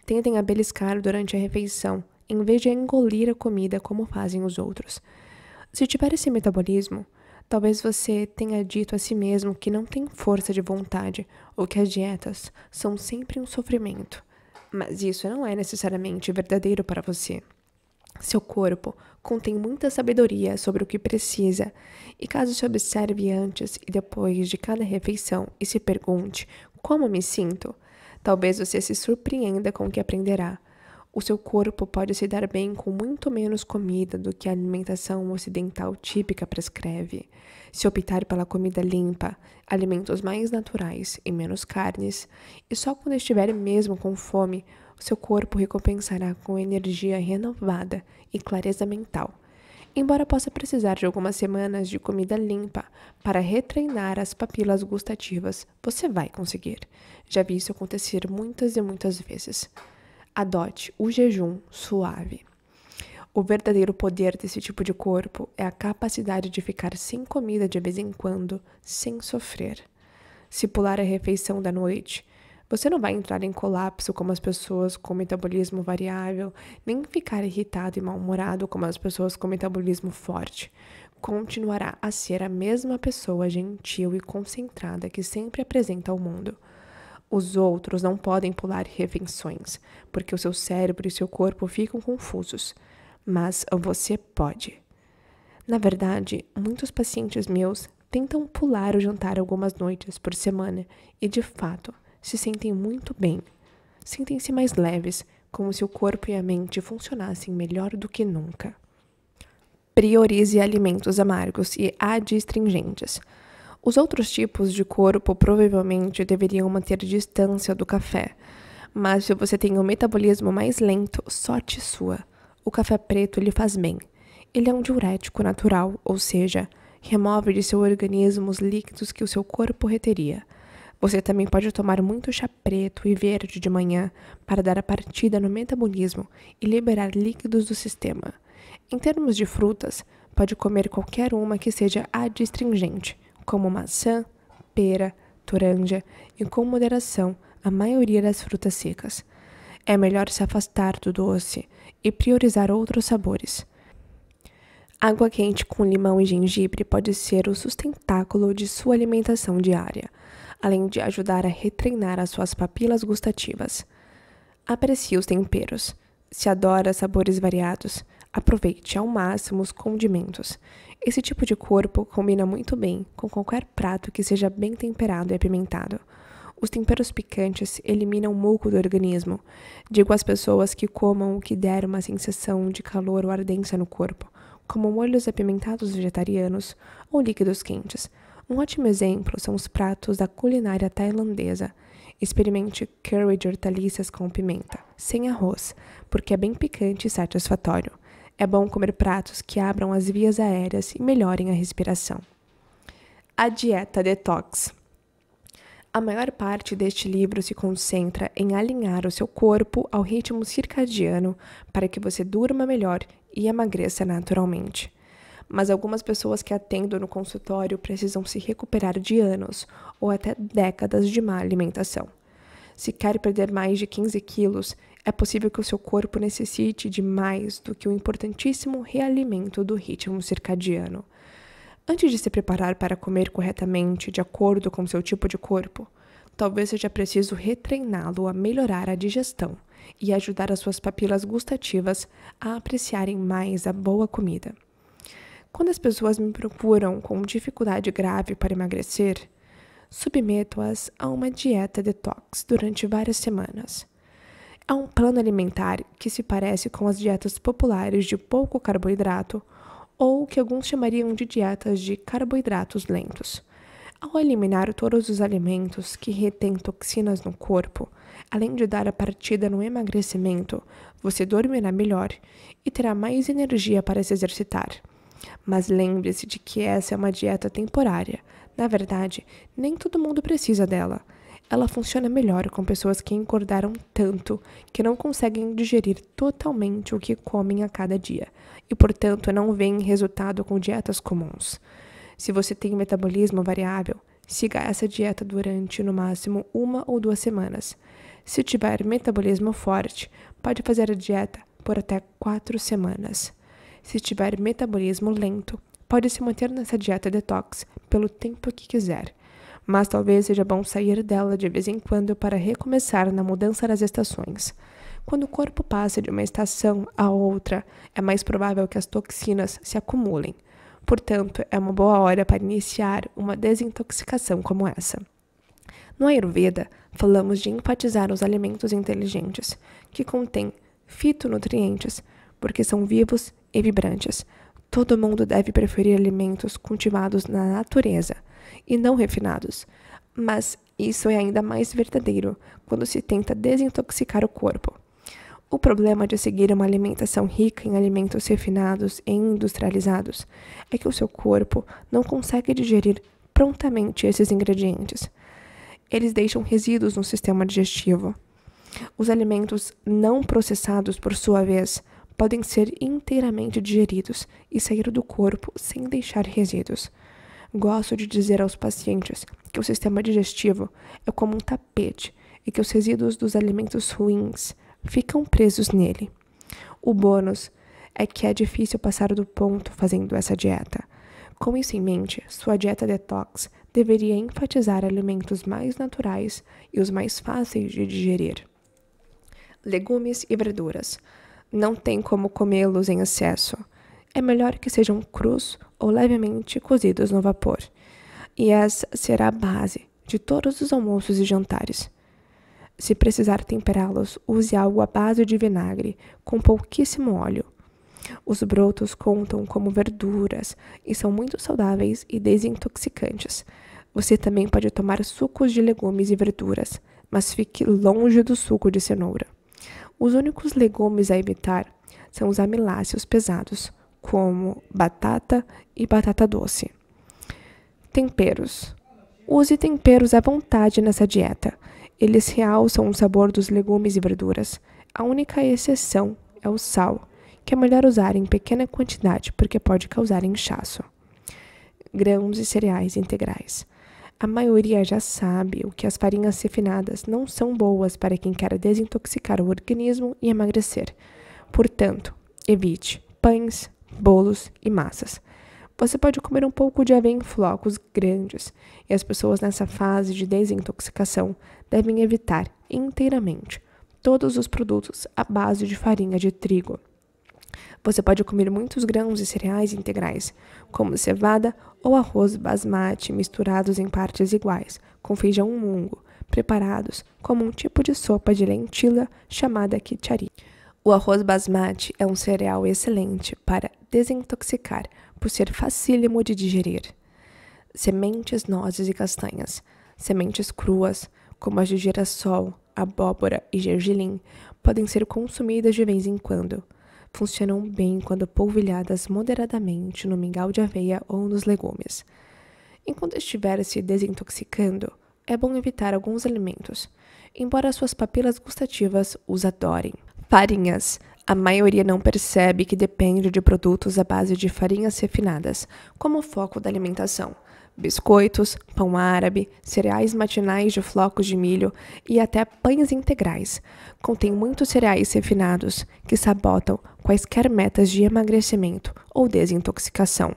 [SPEAKER 1] Tendem a beliscar durante a refeição, em vez de engolir a comida como fazem os outros. Se tiver esse metabolismo, talvez você tenha dito a si mesmo que não tem força de vontade ou que as dietas são sempre um sofrimento. Mas isso não é necessariamente verdadeiro para você. Seu corpo contém muita sabedoria sobre o que precisa, e caso se observe antes e depois de cada refeição e se pergunte como me sinto, talvez você se surpreenda com o que aprenderá. O seu corpo pode se dar bem com muito menos comida do que a alimentação ocidental típica prescreve. Se optar pela comida limpa, alimentos mais naturais e menos carnes, e só quando estiver mesmo com fome, o seu corpo recompensará com energia renovada e clareza mental. Embora possa precisar de algumas semanas de comida limpa para retreinar as papilas gustativas, você vai conseguir. Já vi isso acontecer muitas e muitas vezes. Adote o jejum suave. O verdadeiro poder desse tipo de corpo é a capacidade de ficar sem comida de vez em quando, sem sofrer. Se pular a refeição da noite, você não vai entrar em colapso como as pessoas com metabolismo variável, nem ficar irritado e mal-humorado como as pessoas com metabolismo forte. Continuará a ser a mesma pessoa gentil e concentrada que sempre apresenta ao mundo. Os outros não podem pular refeições, porque o seu cérebro e seu corpo ficam confusos. Mas você pode. Na verdade, muitos pacientes meus tentam pular o jantar algumas noites por semana e, de fato, se sentem muito bem. Sentem-se mais leves, como se o corpo e a mente funcionassem melhor do que nunca. Priorize alimentos amargos e adstringentes. Os outros tipos de corpo provavelmente deveriam manter distância do café, mas se você tem um metabolismo mais lento, sorte sua. O café preto lhe faz bem. Ele é um diurético natural, ou seja, remove de seu organismo os líquidos que o seu corpo reteria. Você também pode tomar muito chá preto e verde de manhã para dar a partida no metabolismo e liberar líquidos do sistema. Em termos de frutas, pode comer qualquer uma que seja adstringente, como maçã, pera, toranja e, com moderação, a maioria das frutas secas. É melhor se afastar do doce e priorizar outros sabores. Água quente com limão e gengibre pode ser o sustentáculo de sua alimentação diária, além de ajudar a retreinar as suas papilas gustativas. Aprecie os temperos. Se adora sabores variados, aproveite ao máximo os condimentos. Esse tipo de corpo combina muito bem com qualquer prato que seja bem temperado e apimentado. Os temperos picantes eliminam o muco do organismo. Digo às pessoas que comam o que der uma sensação de calor ou ardência no corpo, como molhos apimentados vegetarianos ou líquidos quentes. Um ótimo exemplo são os pratos da culinária tailandesa. Experimente curry de hortaliças com pimenta, sem arroz, porque é bem picante e satisfatório. É bom comer pratos que abram as vias aéreas e melhorem a respiração. A dieta detox. A maior parte deste livro se concentra em alinhar o seu corpo ao ritmo circadiano para que você durma melhor e emagreça naturalmente. Mas algumas pessoas que atendo no consultório precisam se recuperar de anos ou até décadas de má alimentação. Se quer perder mais de 15 quilos, é possível que o seu corpo necessite de mais do que o importantíssimo realimento do ritmo circadiano. Antes de se preparar para comer corretamente de acordo com seu tipo de corpo, talvez seja preciso retreiná-lo a melhorar a digestão e ajudar as suas papilas gustativas a apreciarem mais a boa comida. Quando as pessoas me procuram com dificuldade grave para emagrecer, submeto-as a uma dieta detox durante várias semanas. É um plano alimentar que se parece com as dietas populares de pouco carboidrato ou que alguns chamariam de dietas de carboidratos lentos. Ao eliminar todos os alimentos que retêm toxinas no corpo, além de dar a partida no emagrecimento, você dormirá melhor e terá mais energia para se exercitar. Mas lembre-se de que essa é uma dieta temporária. Na verdade, nem todo mundo precisa dela. Ela funciona melhor com pessoas que engordaram tanto que não conseguem digerir totalmente o que comem a cada dia e, portanto, não veem resultado com dietas comuns. Se você tem um metabolismo variável, Siga essa dieta durante, no máximo, 1 ou 2 semanas. Se tiver metabolismo forte, pode fazer a dieta por até 4 semanas. Se tiver metabolismo lento, pode se manter nessa dieta detox pelo tempo que quiser, mas talvez seja bom sair dela de vez em quando para recomeçar na mudança das estações. Quando o corpo passa de uma estação a outra, é mais provável que as toxinas se acumulem. Portanto, é uma boa hora para iniciar uma desintoxicação como essa. No Ayurveda, falamos de enfatizar os alimentos inteligentes, que contêm fitonutrientes, porque são vivos e vibrantes. Todo mundo deve preferir alimentos cultivados na natureza e não refinados, mas isso é ainda mais verdadeiro quando se tenta desintoxicar o corpo. O problema de seguir uma alimentação rica em alimentos refinados e industrializados é que o seu corpo não consegue digerir prontamente esses ingredientes. Eles deixam resíduos no sistema digestivo. Os alimentos não processados, por sua vez, podem ser inteiramente digeridos e sair do corpo sem deixar resíduos. Gosto de dizer aos pacientes que o sistema digestivo é como um tapete e que os resíduos dos alimentos ruins ficam presos nele. O bônus é que é difícil passar do ponto fazendo essa dieta. Com isso em mente, sua dieta detox deveria enfatizar alimentos mais naturais e os mais fáceis de digerir. Legumes e verduras. Não tem como comê-los em excesso. É melhor que sejam crus ou levemente cozidos no vapor. E essa será a base de todos os almoços e jantares. Se precisar temperá-los, use algo à base de vinagre, com pouquíssimo óleo. Os brotos contam como verduras e são muito saudáveis e desintoxicantes. Você também pode tomar sucos de legumes e verduras, mas fique longe do suco de cenoura. Os únicos legumes a evitar são os amiláceos pesados, como batata e batata doce. Temperos. Use temperos à vontade nessa dieta. Eles realçam o sabor dos legumes e verduras. A única exceção é o sal, que é melhor usar em pequena quantidade porque pode causar inchaço. Grãos e cereais integrais. A maioria já sabe o que as farinhas refinadas não são boas para quem quer desintoxicar o organismo e emagrecer. Portanto, evite pães, bolos e massas. Você pode comer um pouco de aveia em flocos grandes, e as pessoas nessa fase de desintoxicação devem evitar inteiramente todos os produtos à base de farinha de trigo. Você pode comer muitos grãos e cereais integrais, como cevada ou arroz basmati misturados em partes iguais, com feijão mungo, preparados como um tipo de sopa de lentilha chamada khichdi. O arroz basmati é um cereal excelente para desintoxicar, por ser facílimo de digerir. Sementes, nozes e castanhas. Sementes cruas, como as de girassol, abóbora e gergelim, podem ser consumidas de vez em quando. Funcionam bem quando polvilhadas moderadamente no mingau de aveia ou nos legumes. Enquanto estiver se desintoxicando, é bom evitar alguns alimentos, embora suas papilas gustativas os adorem. Farinhas. A maioria não percebe que depende de produtos à base de farinhas refinadas, como foco da alimentação. Biscoitos, pão árabe, cereais matinais de flocos de milho e até pães integrais. Contém muitos cereais refinados que sabotam quaisquer metas de emagrecimento ou desintoxicação.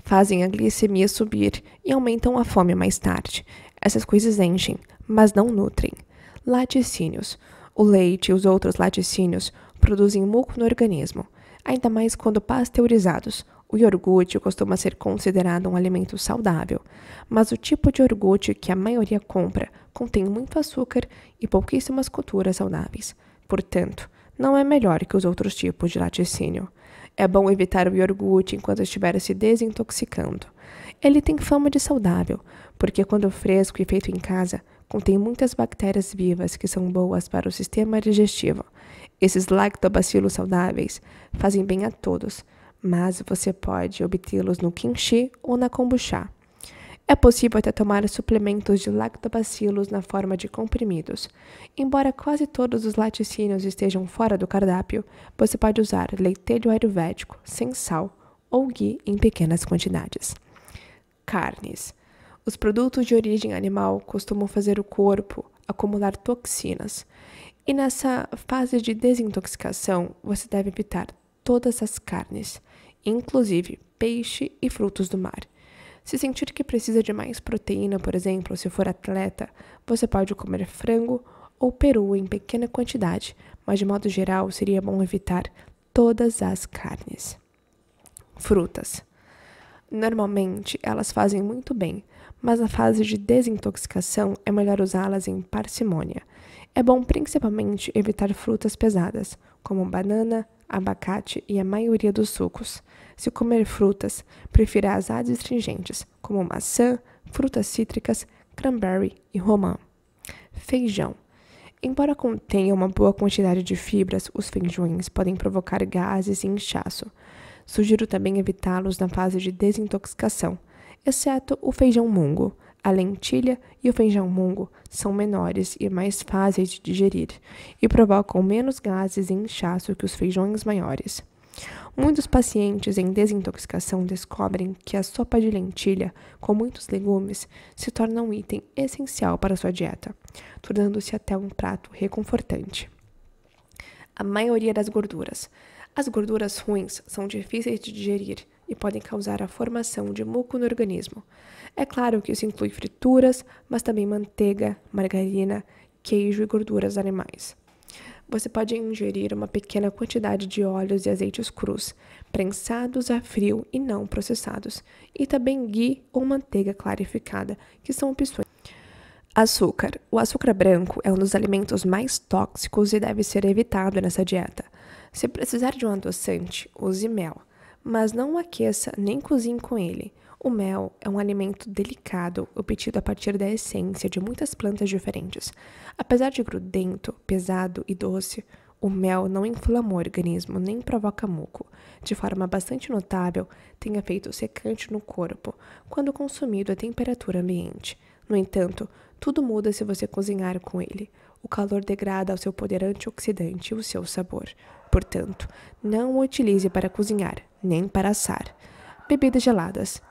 [SPEAKER 1] Fazem a glicemia subir e aumentam a fome mais tarde. Essas coisas enchem, mas não nutrem. Laticínios. O leite e os outros laticínios produzem muco no organismo, ainda mais quando pasteurizados. O iogurte costuma ser considerado um alimento saudável, mas o tipo de iogurte que a maioria compra contém muito açúcar e pouquíssimas culturas saudáveis. Portanto, não é melhor que os outros tipos de laticínio. É bom evitar o iogurte enquanto estiver se desintoxicando. Ele tem fama de saudável, porque quando fresco e feito em casa, contém muitas bactérias vivas que são boas para o sistema digestivo. Esses lactobacilos saudáveis fazem bem a todos, mas você pode obtê-los no kimchi ou na kombucha. É possível até tomar suplementos de lactobacilos na forma de comprimidos. Embora quase todos os laticínios estejam fora do cardápio, você pode usar leitelho ayurvédico sem sal ou ghee em pequenas quantidades. Carnes. Os produtos de origem animal costumam fazer o corpo acumular toxinas. E nessa fase de desintoxicação, você deve evitar todas as carnes, inclusive peixe e frutos do mar. Se sentir que precisa de mais proteína, por exemplo, se for atleta, você pode comer frango ou peru em pequena quantidade, mas de modo geral seria bom evitar todas as carnes. Frutas. Normalmente elas fazem muito bem, mas na fase de desintoxicação é melhor usá-las em parcimônia. É bom principalmente evitar frutas pesadas, como banana, abacate e a maioria dos sucos. Se comer frutas, prefira as adstringentes, como maçã, frutas cítricas, cranberry e romã. Feijão. Embora contenha uma boa quantidade de fibras, os feijões podem provocar gases e inchaço. Sugiro também evitá-los na fase de desintoxicação, exceto o feijão mungo. A lentilha e o feijão mungo são menores e mais fáceis de digerir e provocam menos gases e inchaço que os feijões maiores. Muitos pacientes em desintoxicação descobrem que a sopa de lentilha, com muitos legumes, se torna um item essencial para sua dieta, tornando-se até um prato reconfortante. A maioria das gorduras. As gorduras ruins são difíceis de digerir e podem causar a formação de muco no organismo. É claro que isso inclui frituras, mas também manteiga, margarina, queijo e gorduras animais. Você pode ingerir uma pequena quantidade de óleos e azeites crus, prensados a frio e não processados, e também ghee ou manteiga clarificada, que são opções. Açúcar. O açúcar branco é um dos alimentos mais tóxicos e deve ser evitado nessa dieta. Se precisar de um adoçante, use mel, mas não o aqueça nem cozinhe com ele. O mel é um alimento delicado, obtido a partir da essência de muitas plantas diferentes. Apesar de grudento, pesado e doce, o mel não inflama o organismo nem provoca muco. De forma bastante notável, tem efeito secante no corpo quando consumido a temperatura ambiente. No entanto, tudo muda se você cozinhar com ele. O calor degrada o seu poder antioxidante e o seu sabor. Portanto, não o utilize para cozinhar, nem para assar. Bebidas geladas.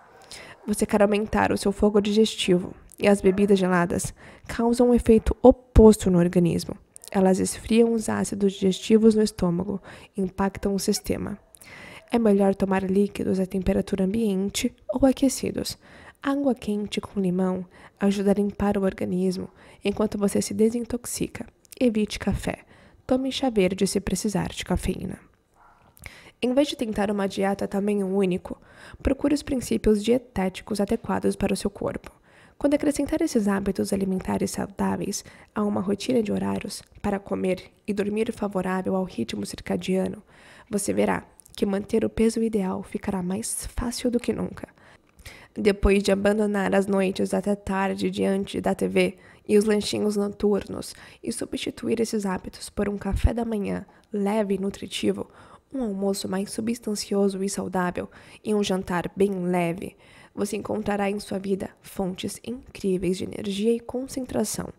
[SPEAKER 1] Você quer aumentar o seu fogo digestivo, e as bebidas geladas causam um efeito oposto no organismo. Elas esfriam os ácidos digestivos no estômago e impactam o sistema. É melhor tomar líquidos à temperatura ambiente ou aquecidos. Água quente com limão ajuda a limpar o organismo enquanto você se desintoxica. Evite café. Tome chá verde se precisar de cafeína. Em vez de tentar uma dieta tamanho único, procure os princípios dietéticos adequados para o seu corpo. Quando acrescentar esses hábitos alimentares saudáveis a uma rotina de horários para comer e dormir favorável ao ritmo circadiano, você verá que manter o peso ideal ficará mais fácil do que nunca. Depois de abandonar as noites até tarde diante da TV e os lanchinhos noturnos e substituir esses hábitos por um café da manhã leve e nutritivo, um almoço mais substancioso e saudável e um jantar bem leve, você encontrará em sua vida fontes incríveis de energia e concentração.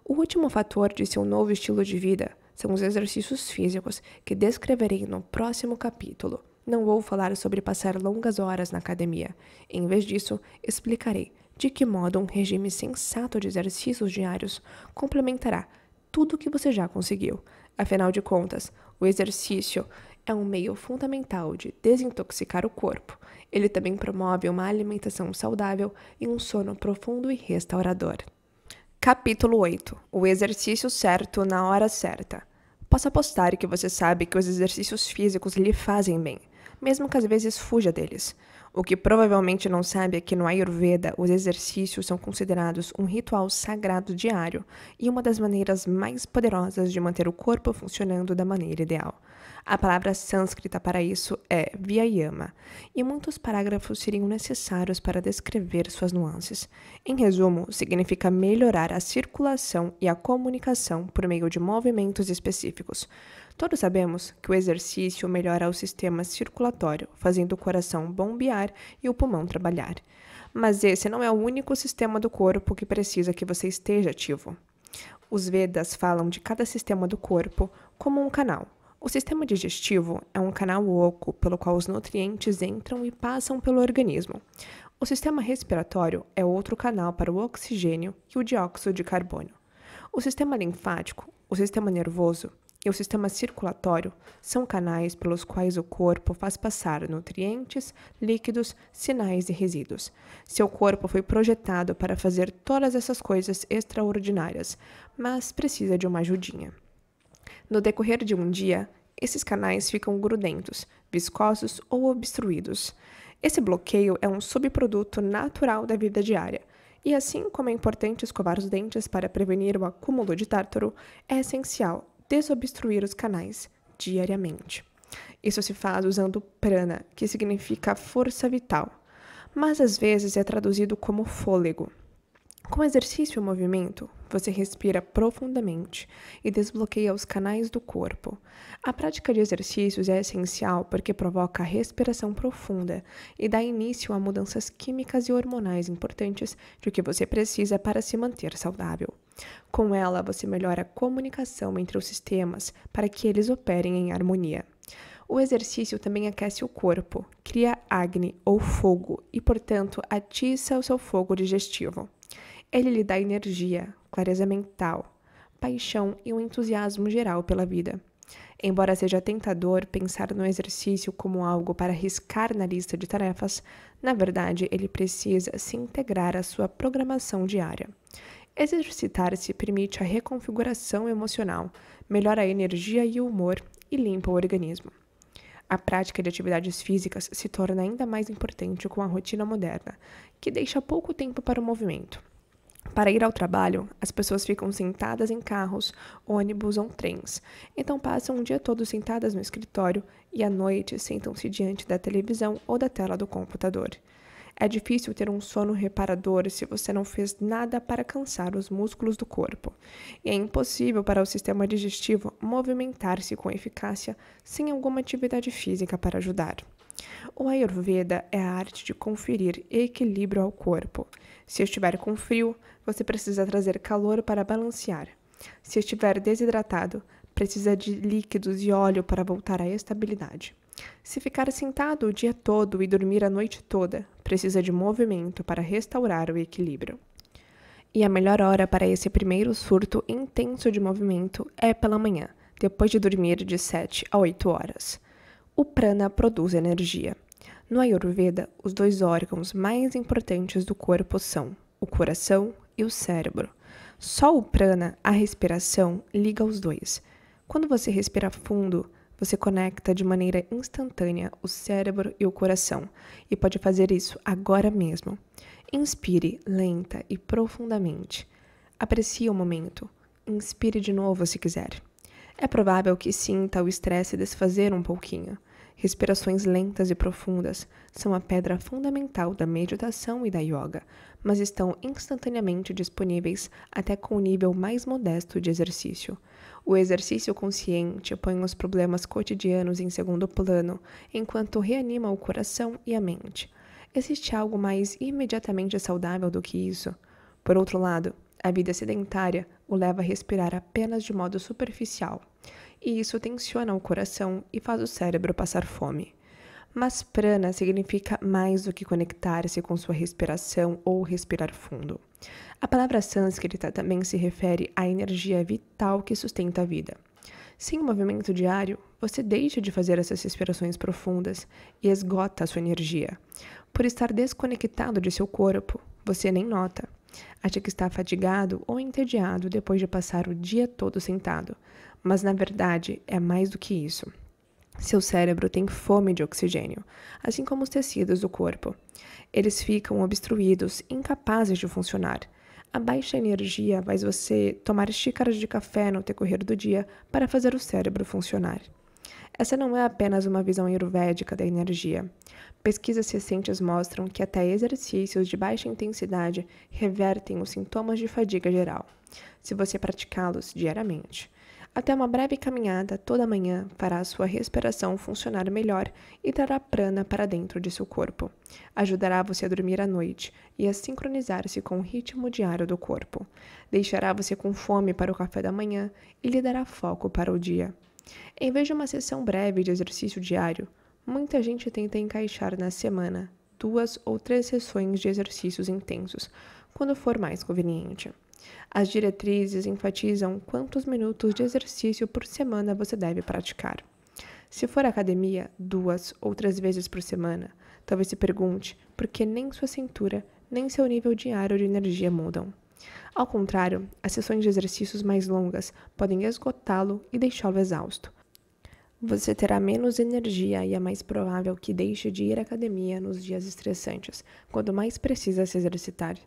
[SPEAKER 1] O último fator de seu novo estilo de vida são os exercícios físicos que descreverei no próximo capítulo. Não vou falar sobre passar longas horas na academia. Em vez disso, explicarei de que modo um regime sensato de exercícios diários complementará tudo o que você já conseguiu. Afinal de contas, o exercício é um meio fundamental de desintoxicar o corpo. Ele também promove uma alimentação saudável e um sono profundo e restaurador. Capítulo 8. O exercício certo na hora certa. Posso apostar que você sabe que os exercícios físicos lhe fazem bem, mesmo que às vezes fuja deles. O que provavelmente não sabe é que no Ayurveda os exercícios são considerados um ritual sagrado diário e uma das maneiras mais poderosas de manter o corpo funcionando da maneira ideal. A palavra sânscrita para isso é vyayama, e muitos parágrafos seriam necessários para descrever suas nuances. Em resumo, significa melhorar a circulação e a comunicação por meio de movimentos específicos. Todos sabemos que o exercício melhora o sistema circulatório, fazendo o coração bombear e o pulmão trabalhar. Mas esse não é o único sistema do corpo que precisa que você esteja ativo. Os Vedas falam de cada sistema do corpo como um canal. O sistema digestivo é um canal oco pelo qual os nutrientes entram e passam pelo organismo. O sistema respiratório é outro canal para o oxigênio e o dióxido de carbono. O sistema linfático, o sistema nervoso e o sistema circulatório são canais pelos quais o corpo faz passar nutrientes, líquidos, sinais e resíduos. Seu corpo foi projetado para fazer todas essas coisas extraordinárias, mas precisa de uma ajudinha. No decorrer de um dia, esses canais ficam grudentos, viscosos ou obstruídos. Esse bloqueio é um subproduto natural da vida diária. E assim como é importante escovar os dentes para prevenir o acúmulo de tártaro, é essencial desobstruir os canais diariamente. Isso se faz usando prana, que significa força vital, mas às vezes é traduzido como fôlego. Com exercício e movimento, você respira profundamente e desbloqueia os canais do corpo. A prática de exercícios é essencial porque provoca a respiração profunda e dá início a mudanças químicas e hormonais importantes de que você precisa para se manter saudável. Com ela, você melhora a comunicação entre os sistemas para que eles operem em harmonia. O exercício também aquece o corpo, cria acne ou fogo e, portanto, atiça o seu fogo digestivo. Ele lhe dá energia, clareza mental, paixão e um entusiasmo geral pela vida. Embora seja tentador pensar no exercício como algo para riscar na lista de tarefas, na verdade ele precisa se integrar à sua programação diária. Exercitar-se permite a reconfiguração emocional, melhora a energia e o humor e limpa o organismo. A prática de atividades físicas se torna ainda mais importante com a rotina moderna, que deixa pouco tempo para o movimento. Para ir ao trabalho, as pessoas ficam sentadas em carros, ônibus ou trens, então passam o dia todo sentadas no escritório e à noite sentam-se diante da televisão ou da tela do computador. É difícil ter um sono reparador se você não fez nada para cansar os músculos do corpo, e é impossível para o sistema digestivo movimentar-se com eficácia sem alguma atividade física para ajudar. O Ayurveda é a arte de conferir equilíbrio ao corpo. Se estiver com frio, você precisa trazer calor para balancear. Se estiver desidratado, precisa de líquidos e óleo para voltar à estabilidade. Se ficar sentado o dia todo e dormir a noite toda, precisa de movimento para restaurar o equilíbrio. E a melhor hora para esse primeiro surto intenso de movimento é pela manhã, depois de dormir de 7 a 8 horas. O prana produz energia. No Ayurveda, os dois órgãos mais importantes do corpo são o coração e o cérebro. Só o prana, a respiração, liga os dois. Quando você respira fundo, você conecta de maneira instantânea o cérebro e o coração, e pode fazer isso agora mesmo. Inspire lenta e profundamente. Aprecie o momento. Inspire de novo se quiser. É provável que sinta o estresse desfazer um pouquinho. Respirações lentas e profundas são a pedra fundamental da meditação e da yoga, mas estão instantaneamente disponíveis até com o nível mais modesto de exercício. O exercício consciente põe os problemas cotidianos em segundo plano, enquanto reanima o coração e a mente. Existe algo mais imediatamente saudável do que isso? Por outro lado, a vida sedentária o leva a respirar apenas de modo superficial, e isso tensiona o coração e faz o cérebro passar fome. Mas prana significa mais do que conectar-se com sua respiração ou respirar fundo. A palavra sânscrita também se refere à energia vital que sustenta a vida. Sem o movimento diário, você deixa de fazer essas respirações profundas e esgota a sua energia. Por estar desconectado de seu corpo, você nem nota. Acha que está fatigado ou entediado depois de passar o dia todo sentado, mas na verdade é mais do que isso. Seu cérebro tem fome de oxigênio, assim como os tecidos do corpo. Eles ficam obstruídos, incapazes de funcionar. A baixa energia faz você tomar xícaras de café no decorrer do dia para fazer o cérebro funcionar. Essa não é apenas uma visão ayurvédica da energia. Pesquisas recentes mostram que até exercícios de baixa intensidade revertem os sintomas de fadiga geral, se você praticá-los diariamente. Até uma breve caminhada toda manhã fará a sua respiração funcionar melhor e trará prana para dentro de seu corpo. Ajudará você a dormir à noite e a sincronizar-se com o ritmo diário do corpo. Deixará você com fome para o café da manhã e lhe dará foco para o dia. Em vez de uma sessão breve de exercício diário, muita gente tenta encaixar na semana 2 ou 3 sessões de exercícios intensos, quando for mais conveniente. As diretrizes enfatizam quantos minutos de exercício por semana você deve praticar. Se for à academia 2 ou 3 vezes por semana, talvez se pergunte por que nem sua cintura nem seu nível diário de energia mudam. Ao contrário, as sessões de exercícios mais longas podem esgotá-lo e deixá-lo exausto. Você terá menos energia e é mais provável que deixe de ir à academia nos dias estressantes, quando mais precisa se exercitar.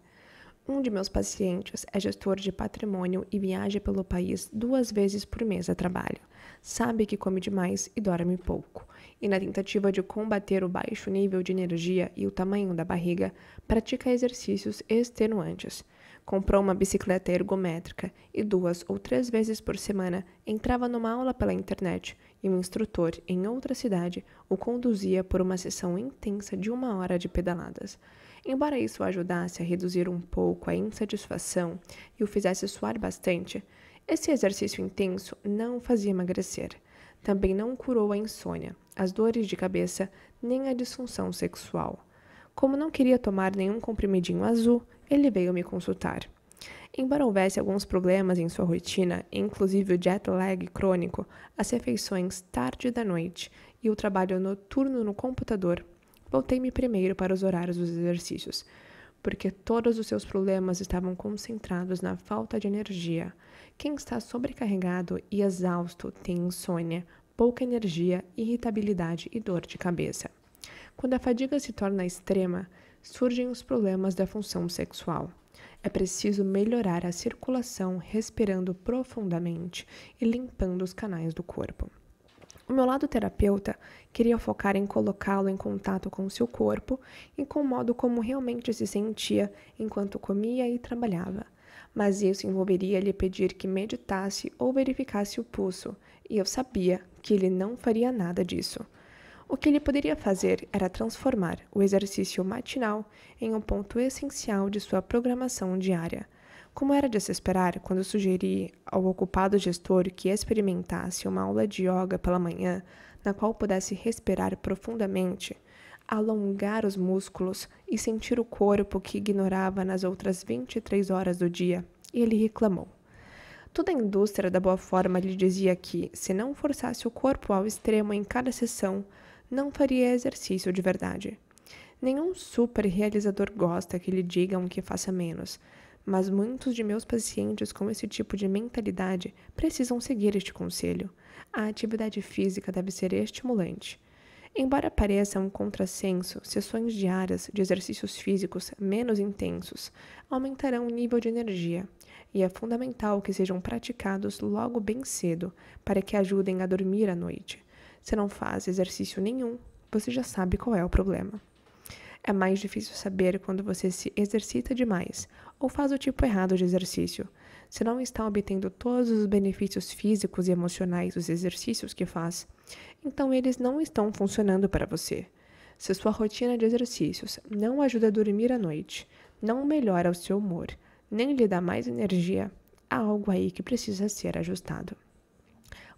[SPEAKER 1] Um de meus pacientes é gestor de patrimônio e viaja pelo país 2 vezes por mês a trabalho. Sabe que come demais e dorme pouco. E na tentativa de combater o baixo nível de energia e o tamanho da barriga, pratica exercícios extenuantes. Comprou uma bicicleta ergométrica e 2 ou 3 vezes por semana entrava numa aula pela internet e um instrutor em outra cidade o conduzia por uma sessão intensa de 1 hora de pedaladas. Embora isso o ajudasse a reduzir um pouco a insatisfação e o fizesse suar bastante, esse exercício intenso não o fazia emagrecer. Também não curou a insônia, as dores de cabeça nem a disfunção sexual. Como não queria tomar nenhum comprimidinho azul, ele veio me consultar. Embora houvesse alguns problemas em sua rotina, inclusive o jet lag crônico, as refeições tarde da noite e o trabalho noturno no computador, voltei-me primeiro para os horários dos exercícios, porque todos os seus problemas estavam concentrados na falta de energia. Quem está sobrecarregado e exausto tem insônia, pouca energia, irritabilidade e dor de cabeça. Quando a fadiga se torna extrema, surgem os problemas da função sexual. É preciso melhorar a circulação respirando profundamente e limpando os canais do corpo. O meu lado terapeuta queria focar em colocá-lo em contato com seu corpo e com o modo como realmente se sentia enquanto comia e trabalhava. Mas isso envolveria lhe pedir que meditasse ou verificasse o pulso, e eu sabia que ele não faria nada disso. O que ele poderia fazer era transformar o exercício matinal em um ponto essencial de sua programação diária. Como era de se esperar quando sugeri ao ocupado gestor que experimentasse uma aula de yoga pela manhã, na qual pudesse respirar profundamente, alongar os músculos e sentir o corpo que ignorava nas outras 23 horas do dia, ele reclamou. Toda a indústria da boa forma lhe dizia que, se não forçasse o corpo ao extremo em cada sessão, não faria exercício de verdade. Nenhum super realizador gosta que lhe digam que faça menos, mas muitos de meus pacientes com esse tipo de mentalidade precisam seguir este conselho. A atividade física deve ser estimulante. Embora pareça um contrassenso, sessões diárias de exercícios físicos menos intensos aumentarão o nível de energia, e é fundamental que sejam praticados logo bem cedo para que ajudem a dormir à noite. Se não faz exercício nenhum, você já sabe qual é o problema. É mais difícil saber quando você se exercita demais ou faz o tipo errado de exercício. Se não está obtendo todos os benefícios físicos e emocionais dos exercícios que faz, então eles não estão funcionando para você. Se sua rotina de exercícios não ajuda a dormir à noite, não melhora o seu humor, nem lhe dá mais energia, há algo aí que precisa ser ajustado.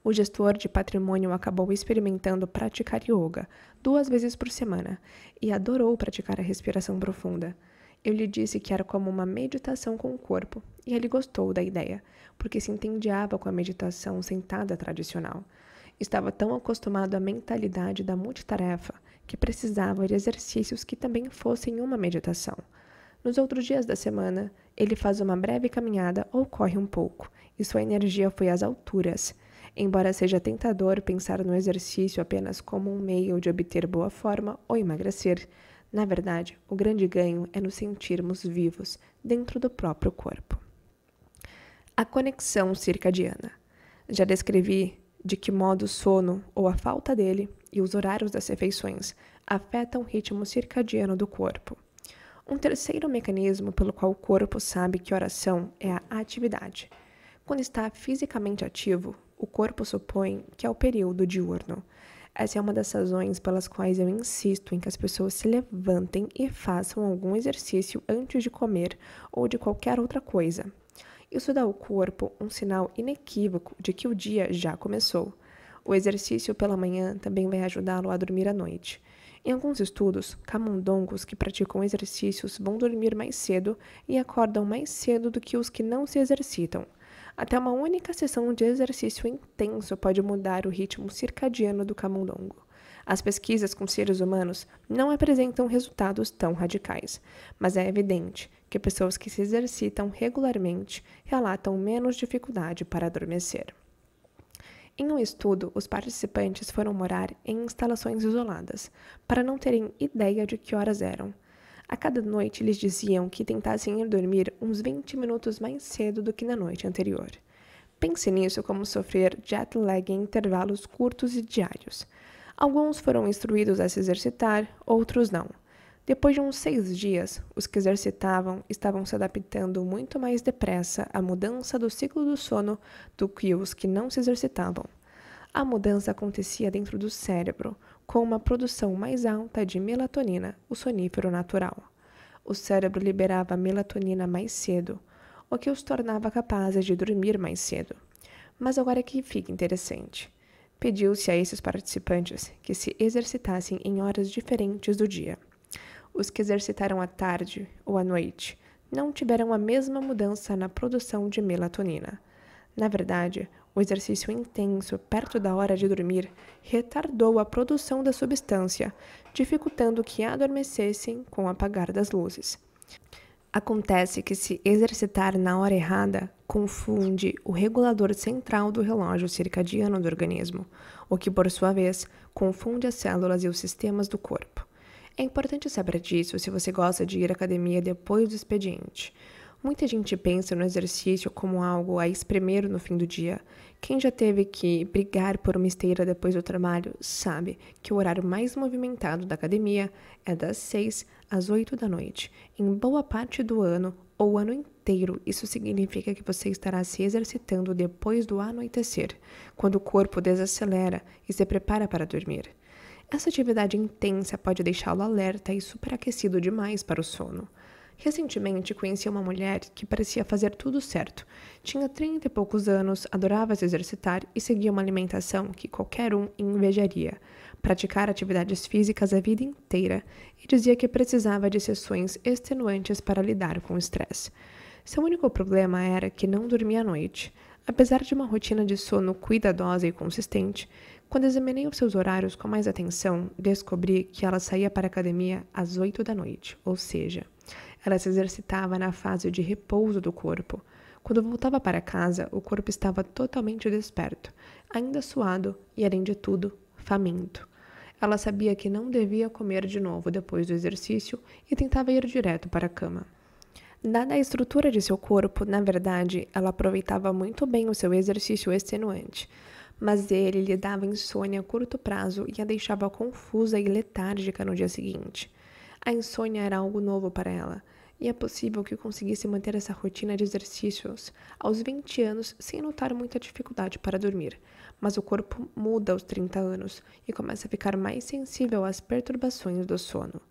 [SPEAKER 1] O gestor de patrimônio acabou experimentando praticar yoga 2 vezes por semana e adorou praticar a respiração profunda. Eu lhe disse que era como uma meditação com o corpo e ele gostou da ideia, porque se entendiava com a meditação sentada tradicional. Estava tão acostumado à mentalidade da multitarefa que precisava de exercícios que também fossem uma meditação. Nos outros dias da semana, ele faz uma breve caminhada ou corre um pouco, e sua energia foi às alturas. Embora seja tentador pensar no exercício apenas como um meio de obter boa forma ou emagrecer, na verdade, o grande ganho é nos sentirmos vivos dentro do próprio corpo. A conexão circadiana. Já descrevi de que modo o sono ou a falta dele e os horários das refeições afetam o ritmo circadiano do corpo. Um terceiro mecanismo pelo qual o corpo sabe que oração é a atividade. Quando está fisicamente ativo, o corpo supõe que é o período diurno. Essa é uma das razões pelas quais eu insisto em que as pessoas se levantem e façam algum exercício antes de comer ou de qualquer outra coisa. Isso dá ao corpo um sinal inequívoco de que o dia já começou. O exercício pela manhã também vai ajudá-lo a dormir à noite. Em alguns estudos, camundongos que praticam exercícios vão dormir mais cedo e acordam mais cedo do que os que não se exercitam. Até uma única sessão de exercício intenso pode mudar o ritmo circadiano do camundongo. As pesquisas com seres humanos não apresentam resultados tão radicais, mas é evidente que pessoas que se exercitam regularmente relatam menos dificuldade para adormecer. Em um estudo, os participantes foram morar em instalações isoladas, para não terem ideia de que horas eram. A cada noite, eles diziam que tentassem ir dormir uns 20 minutos mais cedo do que na noite anterior. Pense nisso como sofrer jet lag em intervalos curtos e diários. Alguns foram instruídos a se exercitar, outros não. Depois de uns 6 dias, os que exercitavam estavam se adaptando muito mais depressa à mudança do ciclo do sono do que os que não se exercitavam. A mudança acontecia dentro do cérebro, com uma produção mais alta de melatonina, o sonífero natural. O cérebro liberava melatonina mais cedo, o que os tornava capazes de dormir mais cedo. Mas agora que fica interessante. Pediu-se a esses participantes que se exercitassem em horas diferentes do dia. Os que exercitaram à tarde ou à noite não tiveram a mesma mudança na produção de melatonina. Na verdade, o exercício intenso perto da hora de dormir retardou a produção da substância, dificultando que adormecessem com o apagar das luzes. Acontece que se exercitar na hora errada confunde o regulador central do relógio circadiano do organismo, o que, por sua vez, confunde as células e os sistemas do corpo. É importante saber disso se você gosta de ir à academia depois do expediente. Muita gente pensa no exercício como algo a espremer no fim do dia. Quem já teve que brigar por uma esteira depois do trabalho sabe que o horário mais movimentado da academia é das 6 às 8 da noite. Em boa parte do ano ou o ano inteiro, isso significa que você estará se exercitando depois do anoitecer, quando o corpo desacelera e se prepara para dormir. Essa atividade intensa pode deixá-lo alerta e superaquecido demais para o sono. Recentemente, conheci uma mulher que parecia fazer tudo certo. Tinha 30 e poucos anos, adorava se exercitar e seguia uma alimentação que qualquer um invejaria. Praticar atividades físicas a vida inteira e dizia que precisava de sessões extenuantes para lidar com o estresse. Seu único problema era que não dormia à noite. Apesar de uma rotina de sono cuidadosa e consistente, quando examinei os seus horários com mais atenção, descobri que ela saía para a academia às 8 da noite, ou seja, ela se exercitava na fase de repouso do corpo. Quando voltava para casa, o corpo estava totalmente desperto, ainda suado e, além de tudo, faminto. Ela sabia que não devia comer de novo depois do exercício e tentava ir direto para a cama. Dada a estrutura de seu corpo, na verdade, ela aproveitava muito bem o seu exercício extenuante, mas ele lhe dava insônia a curto prazo e a deixava confusa e letárgica no dia seguinte. A insônia era algo novo para ela, e é possível que conseguisse manter essa rotina de exercícios aos 20 anos sem notar muita dificuldade para dormir, mas o corpo muda aos 30 anos e começa a ficar mais sensível às perturbações do sono.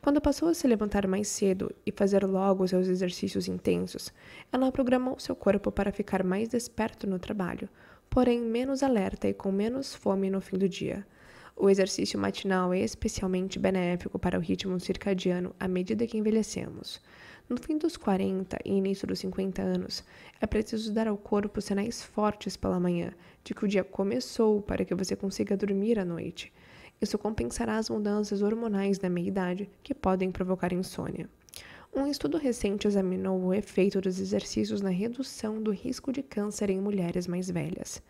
[SPEAKER 1] Quando passou a se levantar mais cedo e fazer logo seus exercícios intensos, ela programou seu corpo para ficar mais desperto no trabalho, porém menos alerta e com menos fome no fim do dia. O exercício matinal é especialmente benéfico para o ritmo circadiano à medida que envelhecemos. No fim dos 40 e início dos 50 anos, é preciso dar ao corpo sinais fortes pela manhã de que o dia começou para que você consiga dormir à noite. Isso compensará as mudanças hormonais da meia-idade que podem provocar insônia. Um estudo recente examinou o efeito dos exercícios na redução do risco de câncer em mulheres mais velhas.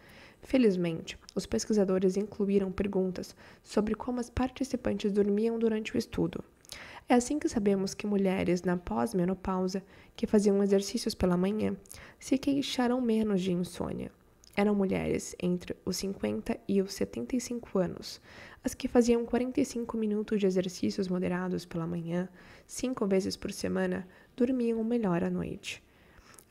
[SPEAKER 1] Felizmente, os pesquisadores incluíram perguntas sobre como as participantes dormiam durante o estudo. É assim que sabemos que mulheres na pós-menopausa que faziam exercícios pela manhã se queixaram menos de insônia. Eram mulheres entre os 50 e os 75 anos. As que faziam 45 minutos de exercícios moderados pela manhã, 5 vezes por semana, dormiam melhor à noite.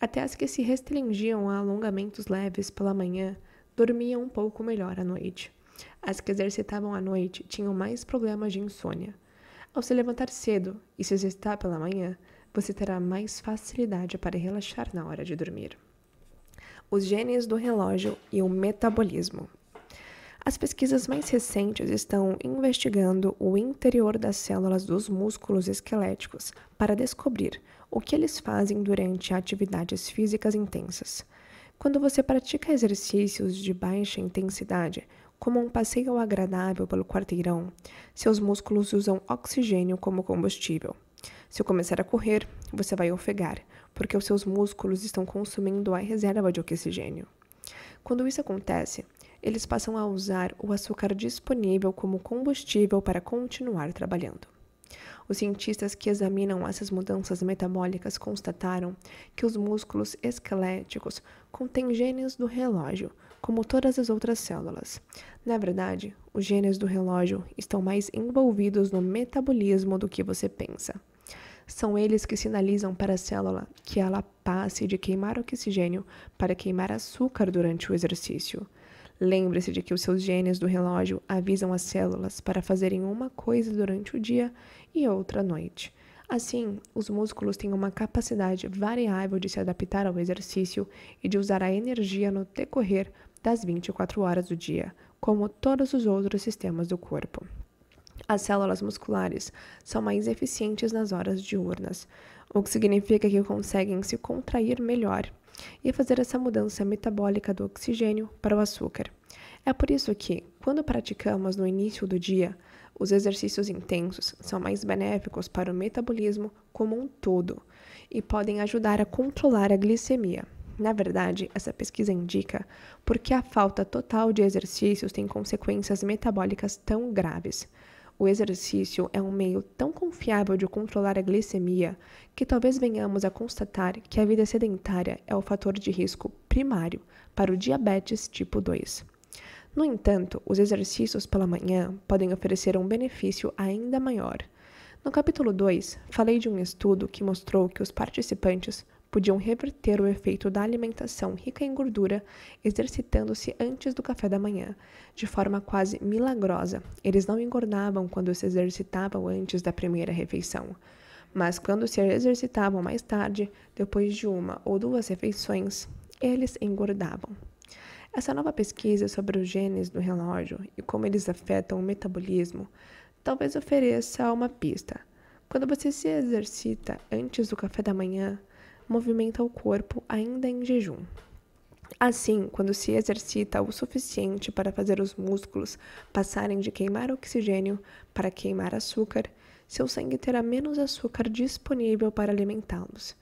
[SPEAKER 1] Até as que se restringiam a alongamentos leves pela manhã, dormiam um pouco melhor à noite. As que exercitavam à noite tinham mais problemas de insônia. Ao se levantar cedo e se exercitar pela manhã, você terá mais facilidade para relaxar na hora de dormir. Os genes do relógio e o metabolismo. As pesquisas mais recentes estão investigando o interior das células dos músculos esqueléticos para descobrir o que eles fazem durante atividades físicas intensas. Quando você pratica exercícios de baixa intensidade, como um passeio agradável pelo quarteirão, seus músculos usam oxigênio como combustível. Se começar a correr, você vai ofegar, porque os seus músculos estão consumindo a reserva de oxigênio. Quando isso acontece, eles passam a usar o açúcar disponível como combustível para continuar trabalhando. Os cientistas que examinam essas mudanças metabólicas constataram que os músculos esqueléticos contêm genes do relógio, como todas as outras células. Na verdade, os genes do relógio estão mais envolvidos no metabolismo do que você pensa. São eles que sinalizam para a célula que ela passe de queimar oxigênio para queimar açúcar durante o exercício. Lembre-se de que os seus genes do relógio avisam as células para fazerem uma coisa durante o dia e outra à noite. Assim, os músculos têm uma capacidade variável de se adaptar ao exercício e de usar a energia no decorrer das 24 horas do dia, como todos os outros sistemas do corpo. As células musculares são mais eficientes nas horas diurnas, o que significa que conseguem se contrair melhor e fazer essa mudança metabólica do oxigênio para o açúcar. É por isso que, quando praticamos no início do dia, os exercícios intensos são mais benéficos para o metabolismo como um todo e podem ajudar a controlar a glicemia. Na verdade, essa pesquisa indica por que a falta total de exercícios tem consequências metabólicas tão graves. O exercício é um meio tão confiável de controlar a glicemia que talvez venhamos a constatar que a vida sedentária é o fator de risco primário para o diabetes tipo 2. No entanto, os exercícios pela manhã podem oferecer um benefício ainda maior. No capítulo 2, falei de um estudo que mostrou que os participantes podiam reverter o efeito da alimentação rica em gordura exercitando-se antes do café da manhã, de forma quase milagrosa. Eles não engordavam quando se exercitavam antes da primeira refeição, mas quando se exercitavam mais tarde, depois de uma ou duas refeições, eles engordavam. Essa nova pesquisa sobre os genes do relógio e como eles afetam o metabolismo talvez ofereça uma pista. Quando você se exercita antes do café da manhã, movimenta o corpo ainda em jejum. Assim, quando se exercita o suficiente para fazer os músculos passarem de queimar oxigênio para queimar açúcar, seu sangue terá menos açúcar disponível para alimentá-los.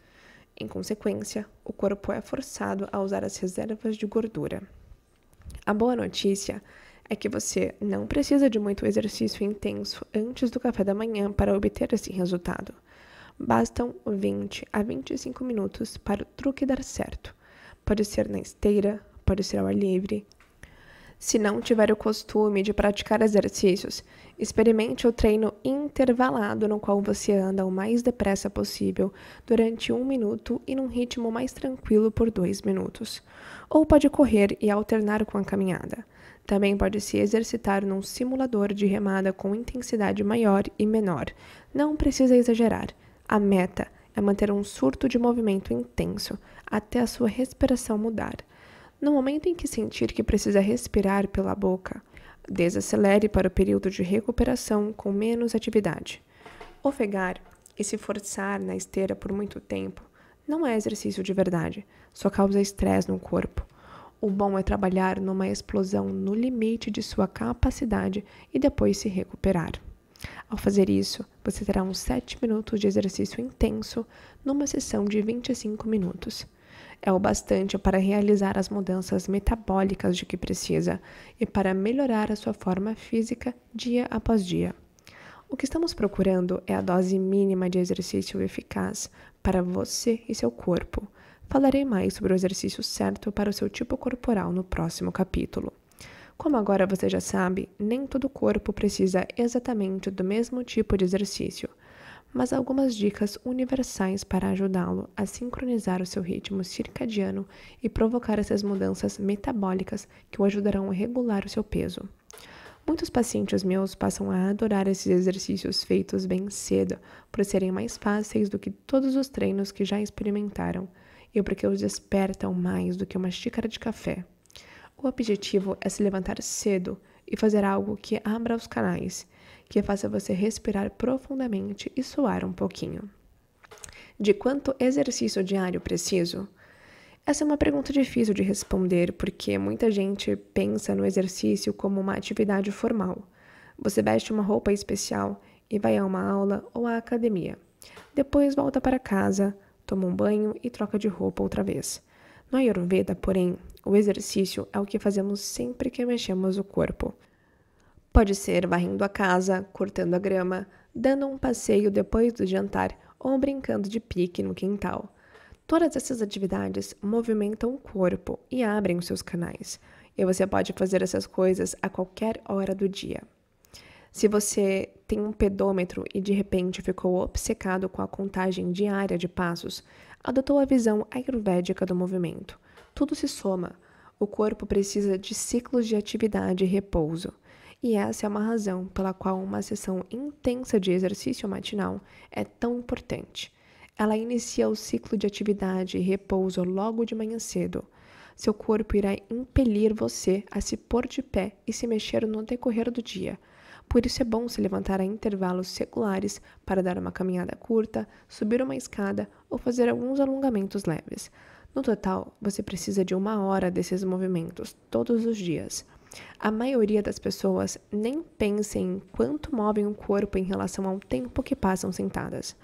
[SPEAKER 1] Em consequência, o corpo é forçado a usar as reservas de gordura. A boa notícia é que você não precisa de muito exercício intenso antes do café da manhã para obter esse resultado. Bastam 20 a 25 minutos para o truque dar certo. Pode ser na esteira, pode ser ao ar livre. Se não tiver o costume de praticar exercícios, experimente o treino intervalado no qual você anda o mais depressa possível durante 1 minuto e num ritmo mais tranquilo por 2 minutos. Ou pode correr e alternar com a caminhada. Também pode se exercitar num simulador de remada com intensidade maior e menor. Não precisa exagerar. A meta é manter um surto de movimento intenso até a sua respiração mudar. No momento em que sentir que precisa respirar pela boca, desacelere para o período de recuperação com menos atividade. Ofegar e se forçar na esteira por muito tempo não é exercício de verdade, só causa estresse no corpo. O bom é trabalhar numa explosão no limite de sua capacidade e depois se recuperar. Ao fazer isso, você terá uns 7 minutos de exercício intenso numa sessão de 25 minutos. É o bastante para realizar as mudanças metabólicas de que precisa e para melhorar a sua forma física dia após dia. O que estamos procurando é a dose mínima de exercício eficaz para você e seu corpo. Falarei mais sobre o exercício certo para o seu tipo corporal no próximo capítulo. Como agora você já sabe, nem todo corpo precisa exatamente do mesmo tipo de exercício, mas algumas dicas universais para ajudá-lo a sincronizar o seu ritmo circadiano e provocar essas mudanças metabólicas que o ajudarão a regular o seu peso. Muitos pacientes meus passam a adorar esses exercícios feitos bem cedo, por serem mais fáceis do que todos os treinos que já experimentaram, e porque os despertam mais do que uma xícara de café. O objetivo é se levantar cedo e fazer algo que abra os canais, que faça você respirar profundamente e suar um pouquinho. De quanto exercício diário preciso? Essa é uma pergunta difícil de responder porque muita gente pensa no exercício como uma atividade formal. Você veste uma roupa especial e vai a uma aula ou à academia. Depois volta para casa, toma um banho e troca de roupa outra vez. No Ayurveda, porém, o exercício é o que fazemos sempre que mexemos o corpo. Pode ser varrendo a casa, cortando a grama, dando um passeio depois do jantar ou brincando de pique no quintal. Todas essas atividades movimentam o corpo e abrem os seus canais, e você pode fazer essas coisas a qualquer hora do dia. Se você tem um pedômetro e de repente ficou obcecado com a contagem diária de passos, adotou a visão ayurvédica do movimento. Tudo se soma. O corpo precisa de ciclos de atividade e repouso. E essa é uma razão pela qual uma sessão intensa de exercício matinal é tão importante. Ela inicia o ciclo de atividade e repouso logo de manhã cedo. Seu corpo irá impelir você a se pôr de pé e se mexer no decorrer do dia. Por isso é bom se levantar a intervalos regulares para dar uma caminhada curta, subir uma escada ou fazer alguns alongamentos leves. No total, você precisa de 1 hora desses movimentos todos os dias. A maioria das pessoas nem pensa em quanto movem o corpo em relação ao tempo que passam sentadas.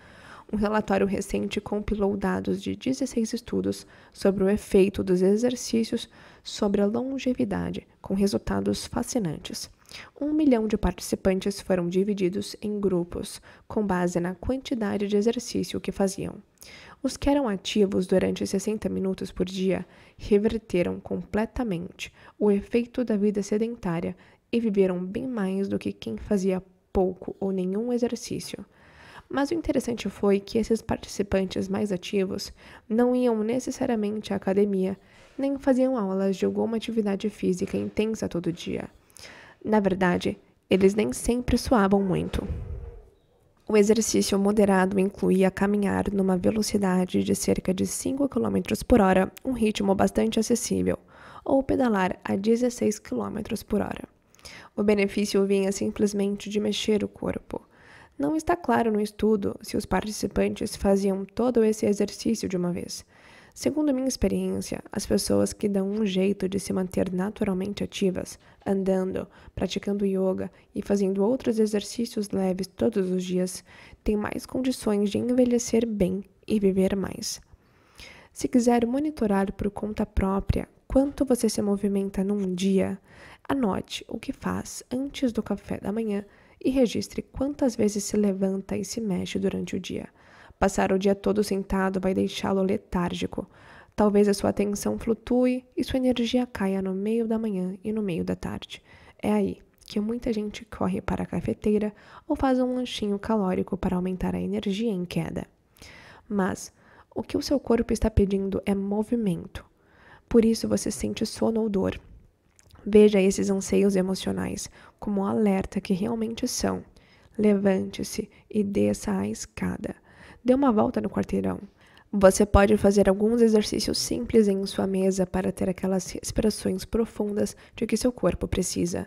[SPEAKER 1] Um relatório recente compilou dados de 16 estudos sobre o efeito dos exercícios sobre a longevidade, com resultados fascinantes. 1 milhão de participantes foram divididos em grupos, com base na quantidade de exercício que faziam. Os que eram ativos durante 60 minutos por dia reverteram completamente o efeito da vida sedentária e viveram bem mais do que quem fazia pouco ou nenhum exercício. Mas o interessante foi que esses participantes mais ativos não iam necessariamente à academia, nem faziam aulas de alguma atividade física intensa todo dia. Na verdade, eles nem sempre suavam muito. O exercício moderado incluía caminhar numa velocidade de cerca de 5 km por hora, um ritmo bastante acessível, ou pedalar a 16 km por hora. O benefício vinha simplesmente de mexer o corpo. Não está claro no estudo se os participantes faziam todo esse exercício de uma vez. Segundo minha experiência, as pessoas que dão um jeito de se manter naturalmente ativas, andando, praticando yoga e fazendo outros exercícios leves todos os dias, têm mais condições de envelhecer bem e viver mais. Se quiser monitorar por conta própria quanto você se movimenta num dia, anote o que faz antes do café da manhã e registre quantas vezes se levanta e se mexe durante o dia. Passar o dia todo sentado vai deixá-lo letárgico. Talvez a sua atenção flutue e sua energia caia no meio da manhã e no meio da tarde. É aí que muita gente corre para a cafeteira ou faz um lanchinho calórico para aumentar a energia em queda. Mas o que o seu corpo está pedindo é movimento. Por isso você sente sono ou dor. Veja esses anseios emocionais como um alerta que realmente são. Levante-se e desça a escada. Dê uma volta no quarteirão. Você pode fazer alguns exercícios simples em sua mesa para ter aquelas respirações profundas de que seu corpo precisa.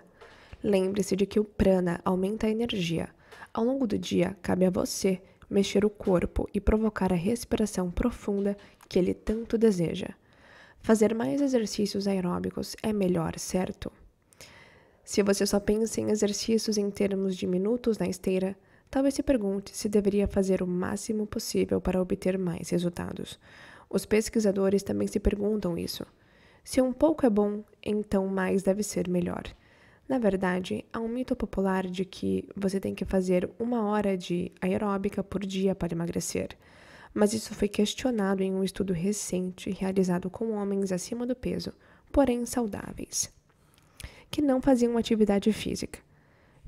[SPEAKER 1] Lembre-se de que o prana aumenta a energia. Ao longo do dia, cabe a você mexer o corpo e provocar a respiração profunda que ele tanto deseja. Fazer mais exercícios aeróbicos é melhor, certo? Se você só pensa em exercícios em termos de minutos na esteira, talvez se pergunte se deveria fazer o máximo possível para obter mais resultados. Os pesquisadores também se perguntam isso. Se um pouco é bom, então mais deve ser melhor. Na verdade, há um mito popular de que você tem que fazer 1 hora de aeróbica por dia para emagrecer. Mas isso foi questionado em um estudo recente realizado com homens acima do peso, porém saudáveis, que não faziam atividade física.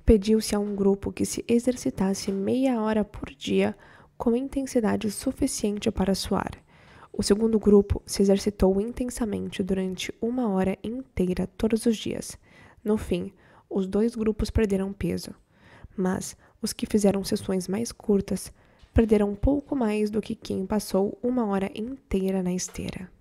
[SPEAKER 1] Pediu-se a um grupo que se exercitasse meia hora por dia com intensidade suficiente para suar. O segundo grupo se exercitou intensamente durante 1 hora inteira todos os dias. No fim, os 2 grupos perderam peso, mas os que fizeram sessões mais curtas perderam um pouco mais do que quem passou 1 hora inteira na esteira.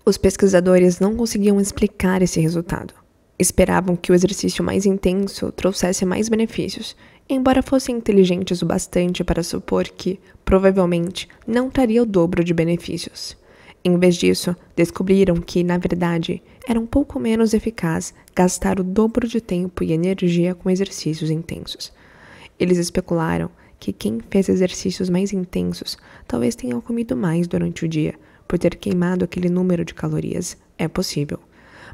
[SPEAKER 1] Os pesquisadores não conseguiam explicar esse resultado. Esperavam que o exercício mais intenso trouxesse mais benefícios, embora fossem inteligentes o bastante para supor que, provavelmente, não traria o dobro de benefícios. Em vez disso, descobriram que, na verdade, era um pouco menos eficaz gastar o dobro de tempo e energia com exercícios intensos. Eles especularam que quem fez exercícios mais intensos talvez tenha comido mais durante o dia, por ter queimado aquele número de calorias. É possível.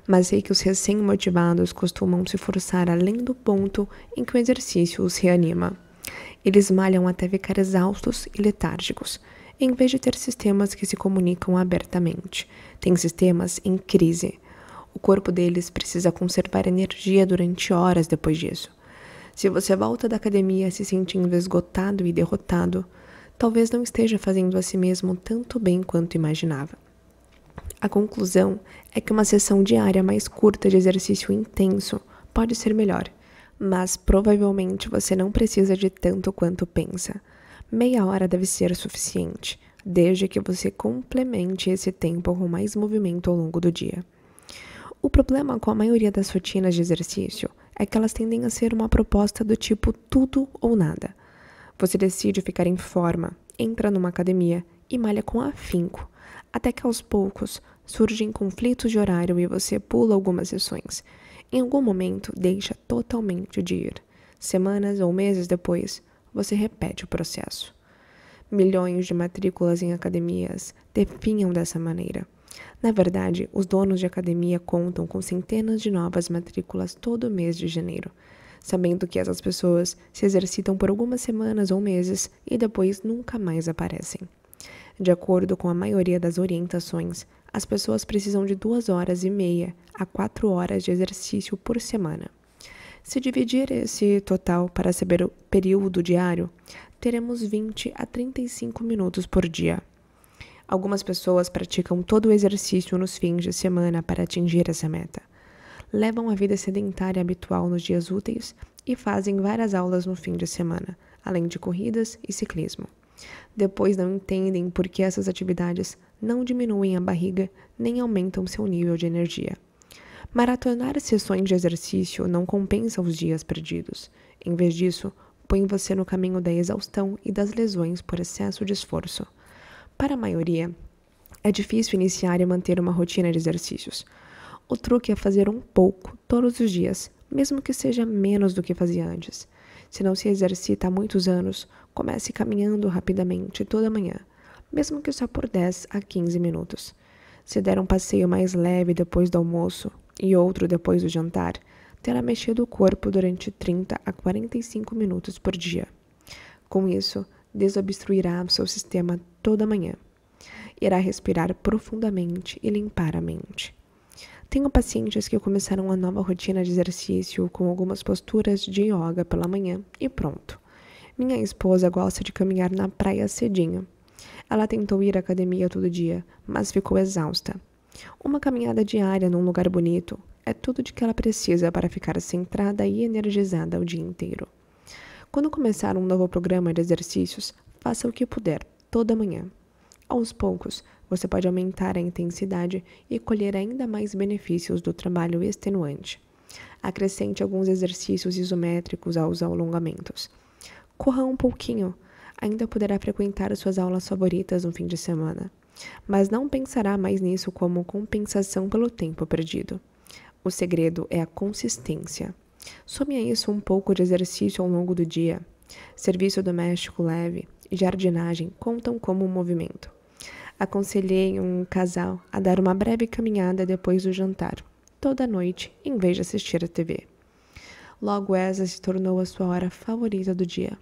[SPEAKER 1] Mas sei que os recém-motivados costumam se forçar além do ponto em que o exercício os reanima. Eles malham até ficar exaustos e letárgicos, em vez de ter sistemas que se comunicam abertamente. Tem sistemas em crise. O corpo deles precisa conservar energia durante horas depois disso. Se você volta da academia se sentindo esgotado e derrotado, talvez não esteja fazendo a si mesmo tanto bem quanto imaginava. A conclusão é que uma sessão diária mais curta de exercício intenso pode ser melhor, mas provavelmente você não precisa de tanto quanto pensa. Meia hora deve ser suficiente, desde que você complemente esse tempo com mais movimento ao longo do dia. O problema com a maioria das rotinas de exercício é que elas tendem a ser uma proposta do tipo tudo ou nada. Você decide ficar em forma, entra numa academia e malha com afinco, até que aos poucos surgem conflitos de horário e você pula algumas sessões. Em algum momento, deixa totalmente de ir. Semanas ou meses depois, você repete o processo. Milhões de matrículas em academias definham dessa maneira. Na verdade, os donos de academia contam com centenas de novas matrículas todo mês de janeiro, sabendo que essas pessoas se exercitam por algumas semanas ou meses e depois nunca mais aparecem. De acordo com a maioria das orientações, as pessoas precisam de 2h30 a 4 horas de exercício por semana. Se dividir esse total para saber o período diário, teremos 20 a 35 minutos por dia. Algumas pessoas praticam todo o exercício nos fins de semana para atingir essa meta. Levam a vida sedentária habitual nos dias úteis e fazem várias aulas no fim de semana, além de corridas e ciclismo. Depois não entendem por que essas atividades não diminuem a barriga nem aumentam seu nível de energia. Maratonar sessões de exercício não compensa os dias perdidos. Em vez disso, põe você no caminho da exaustão e das lesões por excesso de esforço. Para a maioria, é difícil iniciar e manter uma rotina de exercícios. O truque é fazer um pouco todos os dias, mesmo que seja menos do que fazia antes. Se não se exercita há muitos anos, comece caminhando rapidamente toda manhã, mesmo que só por 10 a 15 minutos. Se der um passeio mais leve depois do almoço e outro depois do jantar, terá mexido o corpo durante 30 a 45 minutos por dia. Com isso, desobstruirá seu sistema toda manhã. Irá respirar profundamente e limpar a mente. Tenho pacientes que começaram uma nova rotina de exercício com algumas posturas de yoga pela manhã e pronto. Minha esposa gosta de caminhar na praia cedinho. Ela tentou ir à academia todo dia, mas ficou exausta. Uma caminhada diária num lugar bonito é tudo de que ela precisa para ficar centrada e energizada o dia inteiro. Quando começar um novo programa de exercícios, faça o que puder, toda manhã. Aos poucos, você pode aumentar a intensidade e colher ainda mais benefícios do trabalho extenuante. Acrescente alguns exercícios isométricos aos alongamentos. Corra um pouquinho, ainda poderá frequentar suas aulas favoritas no fim de semana, mas não pensará mais nisso como compensação pelo tempo perdido. O segredo é a consistência. Some a isso um pouco de exercício ao longo do dia. Serviço doméstico leve e jardinagem contam como um movimento. Aconselhei um casal a dar uma breve caminhada depois do jantar, toda noite, em vez de assistir a TV. Logo essa se tornou a sua hora favorita do dia,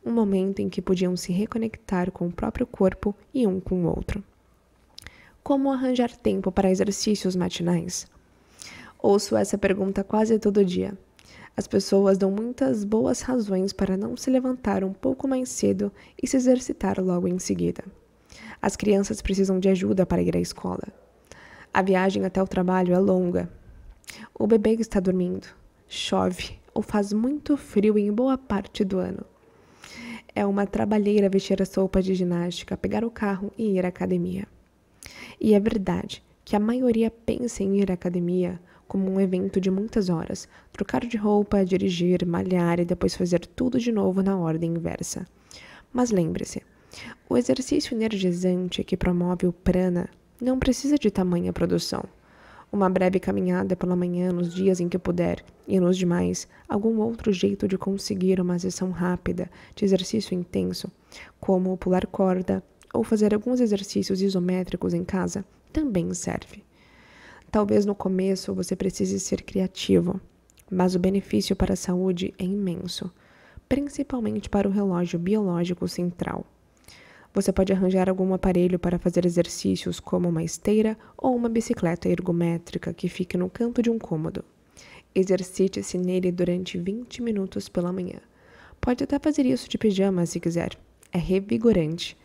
[SPEAKER 1] um momento em que podiam se reconectar com o próprio corpo e um com o outro. Como arranjar tempo para exercícios matinais? Ouço essa pergunta quase todo dia. As pessoas dão muitas boas razões para não se levantar um pouco mais cedo e se exercitar logo em seguida. As crianças precisam de ajuda para ir à escola. A viagem até o trabalho é longa. O bebê está dormindo. Chove ou faz muito frio em boa parte do ano. É uma trabalheira vestir as roupas de ginástica, pegar o carro e ir à academia. E é verdade que a maioria pensa em ir à academia como um evento de muitas horas, trocar de roupa, dirigir, malhar e depois fazer tudo de novo na ordem inversa. Mas lembre-se, o exercício energizante que promove o prana não precisa de tamanha produção. Uma breve caminhada pela manhã nos dias em que puder, e nos demais, algum outro jeito de conseguir uma sessão rápida de exercício intenso, como pular corda ou fazer alguns exercícios isométricos em casa, também serve. Talvez no começo você precise ser criativo, mas o benefício para a saúde é imenso, principalmente para o relógio biológico central. Você pode arranjar algum aparelho para fazer exercícios como uma esteira ou uma bicicleta ergométrica que fique no canto de um cômodo. Exercite-se nele durante 20 minutos pela manhã. Pode até fazer isso de pijama se quiser. É revigorante.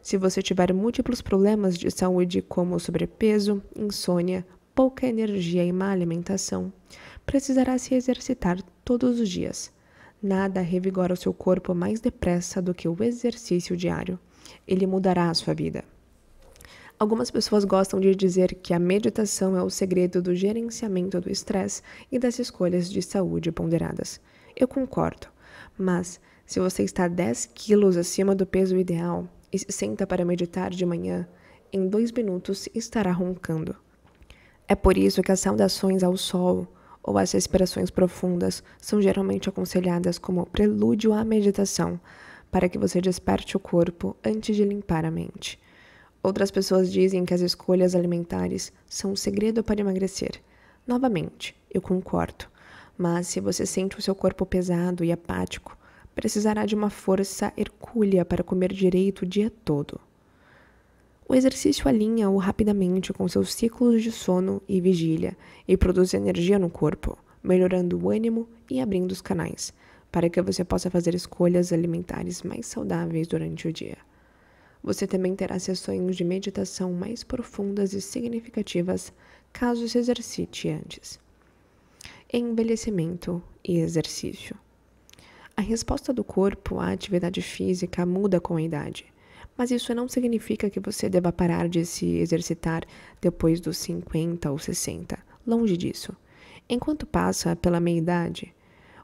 [SPEAKER 1] Se você tiver múltiplos problemas de saúde como sobrepeso, insônia, pouca energia e má alimentação, precisará se exercitar todos os dias. Nada revigora o seu corpo mais depressa do que o exercício diário. Ele mudará a sua vida. Algumas pessoas gostam de dizer que a meditação é o segredo do gerenciamento do estresse e das escolhas de saúde ponderadas. Eu concordo, mas se você está 10 quilos acima do peso ideal e se senta para meditar de manhã, em 2 minutos estará roncando. É por isso que as saudações ao sol ou as respirações profundas são geralmente aconselhadas como prelúdio à meditação, para que você desperte o corpo antes de limpar a mente. Outras pessoas dizem que as escolhas alimentares são o segredo para emagrecer. Novamente, eu concordo, mas se você sente o seu corpo pesado e apático, precisará de uma força hercúlea para comer direito o dia todo. O exercício alinha-o rapidamente com seus ciclos de sono e vigília e produz energia no corpo, melhorando o ânimo e abrindo os canais, para que você possa fazer escolhas alimentares mais saudáveis durante o dia. Você também terá sessões de meditação mais profundas e significativas caso se exercite antes. Envelhecimento e exercício. A resposta do corpo à atividade física muda com a idade, mas isso não significa que você deva parar de se exercitar depois dos 50 ou 60. Longe disso. Enquanto passa pela meia-idade,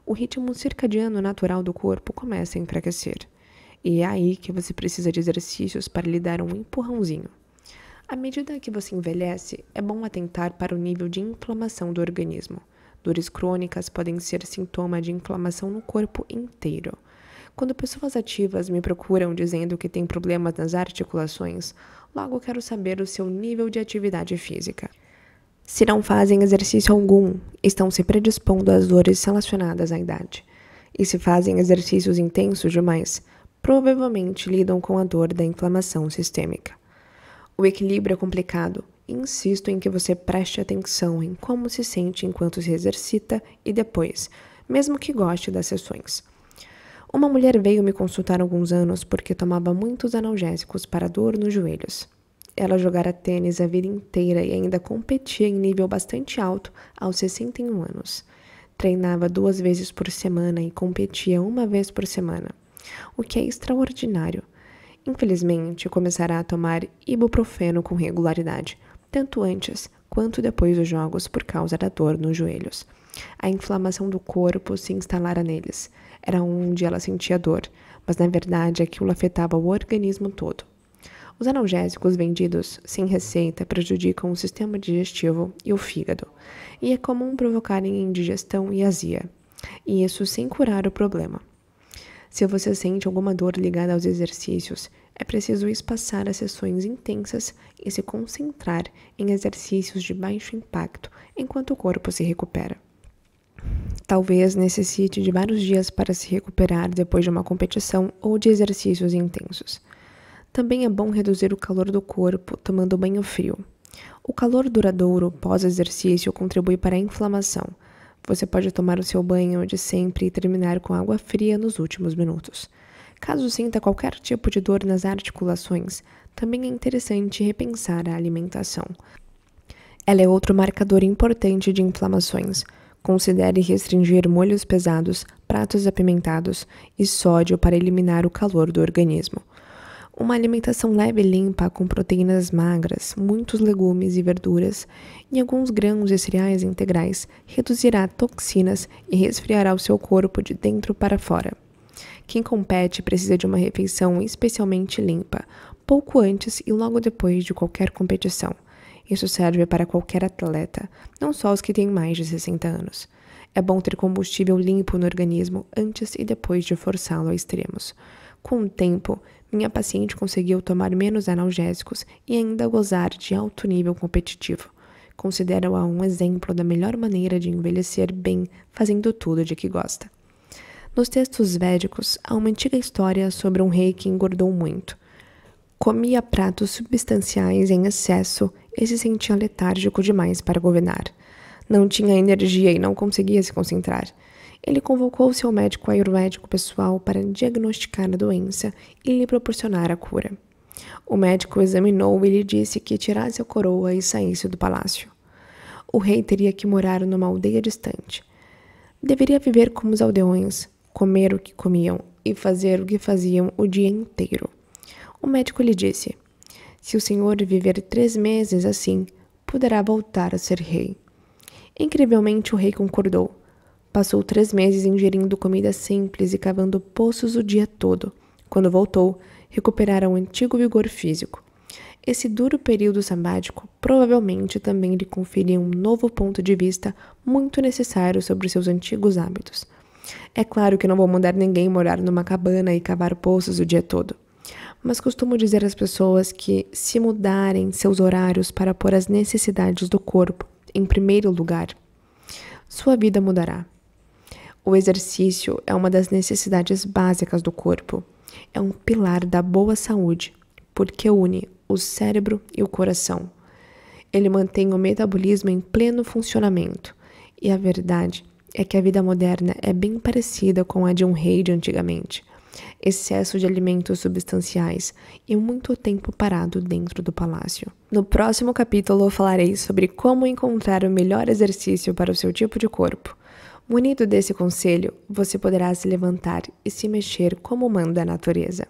[SPEAKER 1] o ritmo circadiano natural do corpo começa a enfraquecer. E é aí que você precisa de exercícios para lhe dar um empurrãozinho. À medida que você envelhece, é bom atentar para o nível de inflamação do organismo. Dores crônicas podem ser sintoma de inflamação no corpo inteiro. Quando pessoas ativas me procuram dizendo que têm problemas nas articulações, logo quero saber o seu nível de atividade física. Se não fazem exercício algum, estão se predispondo às dores relacionadas à idade. E se fazem exercícios intensos demais, provavelmente lidam com a dor da inflamação sistêmica. O equilíbrio é complicado e insisto em que você preste atenção em como se sente enquanto se exercita e depois, mesmo que goste das sessões. Uma mulher veio me consultar há alguns anos porque tomava muitos analgésicos para dor nos joelhos. Ela jogara tênis a vida inteira e ainda competia em nível bastante alto aos 61 anos. Treinava 2 vezes por semana e competia 1 vez por semana, o que é extraordinário. Infelizmente, começará a tomar ibuprofeno com regularidade, tanto antes quanto depois dos jogos por causa da dor nos joelhos. A inflamação do corpo se instalara neles. Era onde ela sentia dor, mas na verdade aquilo afetava o organismo todo. Os analgésicos vendidos sem receita prejudicam o sistema digestivo e o fígado, e é comum provocarem indigestão e azia, e isso sem curar o problema. Se você sente alguma dor ligada aos exercícios, é preciso espaçar as sessões intensas e se concentrar em exercícios de baixo impacto enquanto o corpo se recupera. Talvez necessite de vários dias para se recuperar depois de uma competição ou de exercícios intensos. Também é bom reduzir o calor do corpo tomando banho frio. O calor duradouro pós-exercício contribui para a inflamação. Você pode tomar o seu banho de sempre e terminar com água fria nos últimos minutos. Caso sinta qualquer tipo de dor nas articulações, também é interessante repensar a alimentação. Ela é outro marcador importante de inflamações. Considere restringir molhos pesados, pratos apimentados e sódio para eliminar o calor do organismo. Uma alimentação leve e limpa com proteínas magras, muitos legumes e verduras e alguns grãos e cereais integrais reduzirá toxinas e resfriará o seu corpo de dentro para fora. Quem compete precisa de uma refeição especialmente limpa, pouco antes e logo depois de qualquer competição. Isso serve para qualquer atleta, não só os que têm mais de 60 anos. É bom ter combustível limpo no organismo antes e depois de forçá-lo a extremos. Com o tempo, minha paciente conseguiu tomar menos analgésicos e ainda gozar de alto nível competitivo. Considero-a um exemplo da melhor maneira de envelhecer bem, fazendo tudo de que gosta. Nos textos védicos, há uma antiga história sobre um rei que engordou muito. Comia pratos substanciais em excesso e se sentia letárgico demais para governar. Não tinha energia e não conseguia se concentrar. Ele convocou seu médico ayurvédico pessoal para diagnosticar a doença e lhe proporcionar a cura. O médico o examinou e lhe disse que tirasse a coroa e saísse do palácio. O rei teria que morar numa aldeia distante. Deveria viver como os aldeões, comer o que comiam e fazer o que faziam o dia inteiro. O médico lhe disse: se o senhor viver 3 meses assim, poderá voltar a ser rei. Incrivelmente, o rei concordou. Passou 3 meses ingerindo comida simples e cavando poços o dia todo. Quando voltou, recuperara o antigo vigor físico. Esse duro período sabático provavelmente também lhe conferia um novo ponto de vista muito necessário sobre seus antigos hábitos. É claro que não vou mandar ninguém morar numa cabana e cavar poços o dia todo. Mas costumo dizer às pessoas que, se mudarem seus horários para pôr as necessidades do corpo em primeiro lugar, sua vida mudará. O exercício é uma das necessidades básicas do corpo. É um pilar da boa saúde, porque une o cérebro e o coração. Ele mantém o metabolismo em pleno funcionamento. E a verdade é que a vida moderna é bem parecida com a de um rei de antigamente. Excesso de alimentos substanciais e muito tempo parado dentro do palácio. No próximo capítulo falarei sobre como encontrar o melhor exercício para o seu tipo de corpo. Munido desse conselho, você poderá se levantar e se mexer como manda a natureza.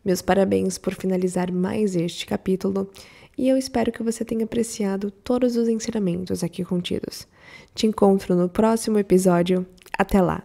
[SPEAKER 1] Meus parabéns por finalizar mais este capítulo e eu espero que você tenha apreciado todos os ensinamentos aqui contidos. Te encontro no próximo episódio. Até lá!